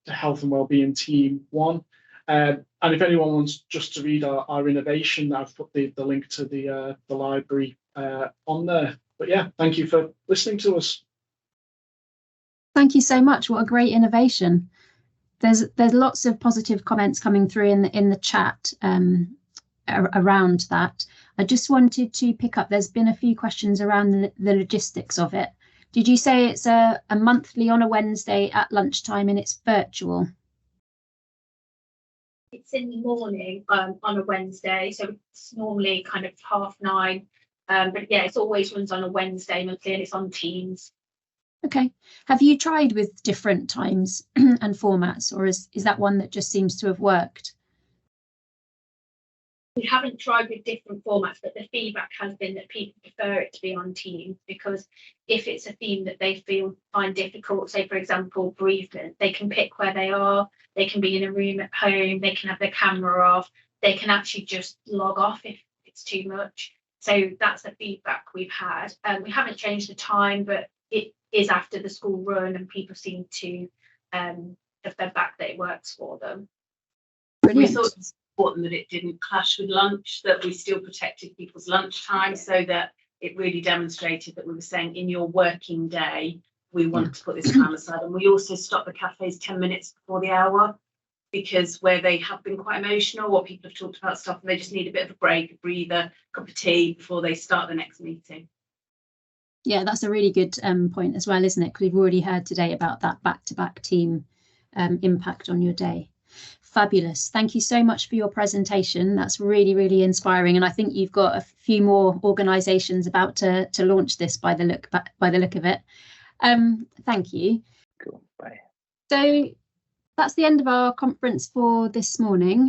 health and wellbeing team one. And if anyone wants just to read our innovation, I've put the link to the library on there. But yeah, thank you for listening to us. Thank you so much. What a great innovation. There's lots of positive comments coming through in the chat around that. I just wanted to pick up, there's been a few questions around the logistics of it. Did you say it's a monthly on a Wednesday at lunchtime and it's virtual? It's in the morning on a Wednesday, so it's normally kind of 9:30. But yeah, it's always runs on a Wednesday monthly and it's on Teams. Okay. Have you tried with different times and formats, or is that one that just seems to have worked? We haven't tried with different formats, but the feedback has been that people prefer it to be on Teams, because if it's a theme that they find difficult, say for example bereavement, they can pick where they are, they can be in a room at home, they can have their camera off, they can actually just log off if it's too much. So that's the feedback we've had. We haven't changed the time, but it is after the school run, and people seem to have fed back that it works for them. Brilliant. We thought it was important that it didn't clash with lunch, that we still protected people's lunchtime, so that it really demonstrated that we were saying in your working day, we want to put this time aside. And we also stopped the cafes 10 minutes before the hour, because where they have been quite emotional, or people have talked about stuff and they just need a bit of a break, a breather, cup of tea before they start the next meeting. Yeah, that's a really good point as well, isn't it? Because we've already heard today about that back-to-back team impact on your day. Fabulous. Thank you so much for your presentation. That's really, really inspiring. And I think you've got a few more organisations about to launch this by the look of it. Thank you. Cool. Bye. So that's the end of our conference for this morning.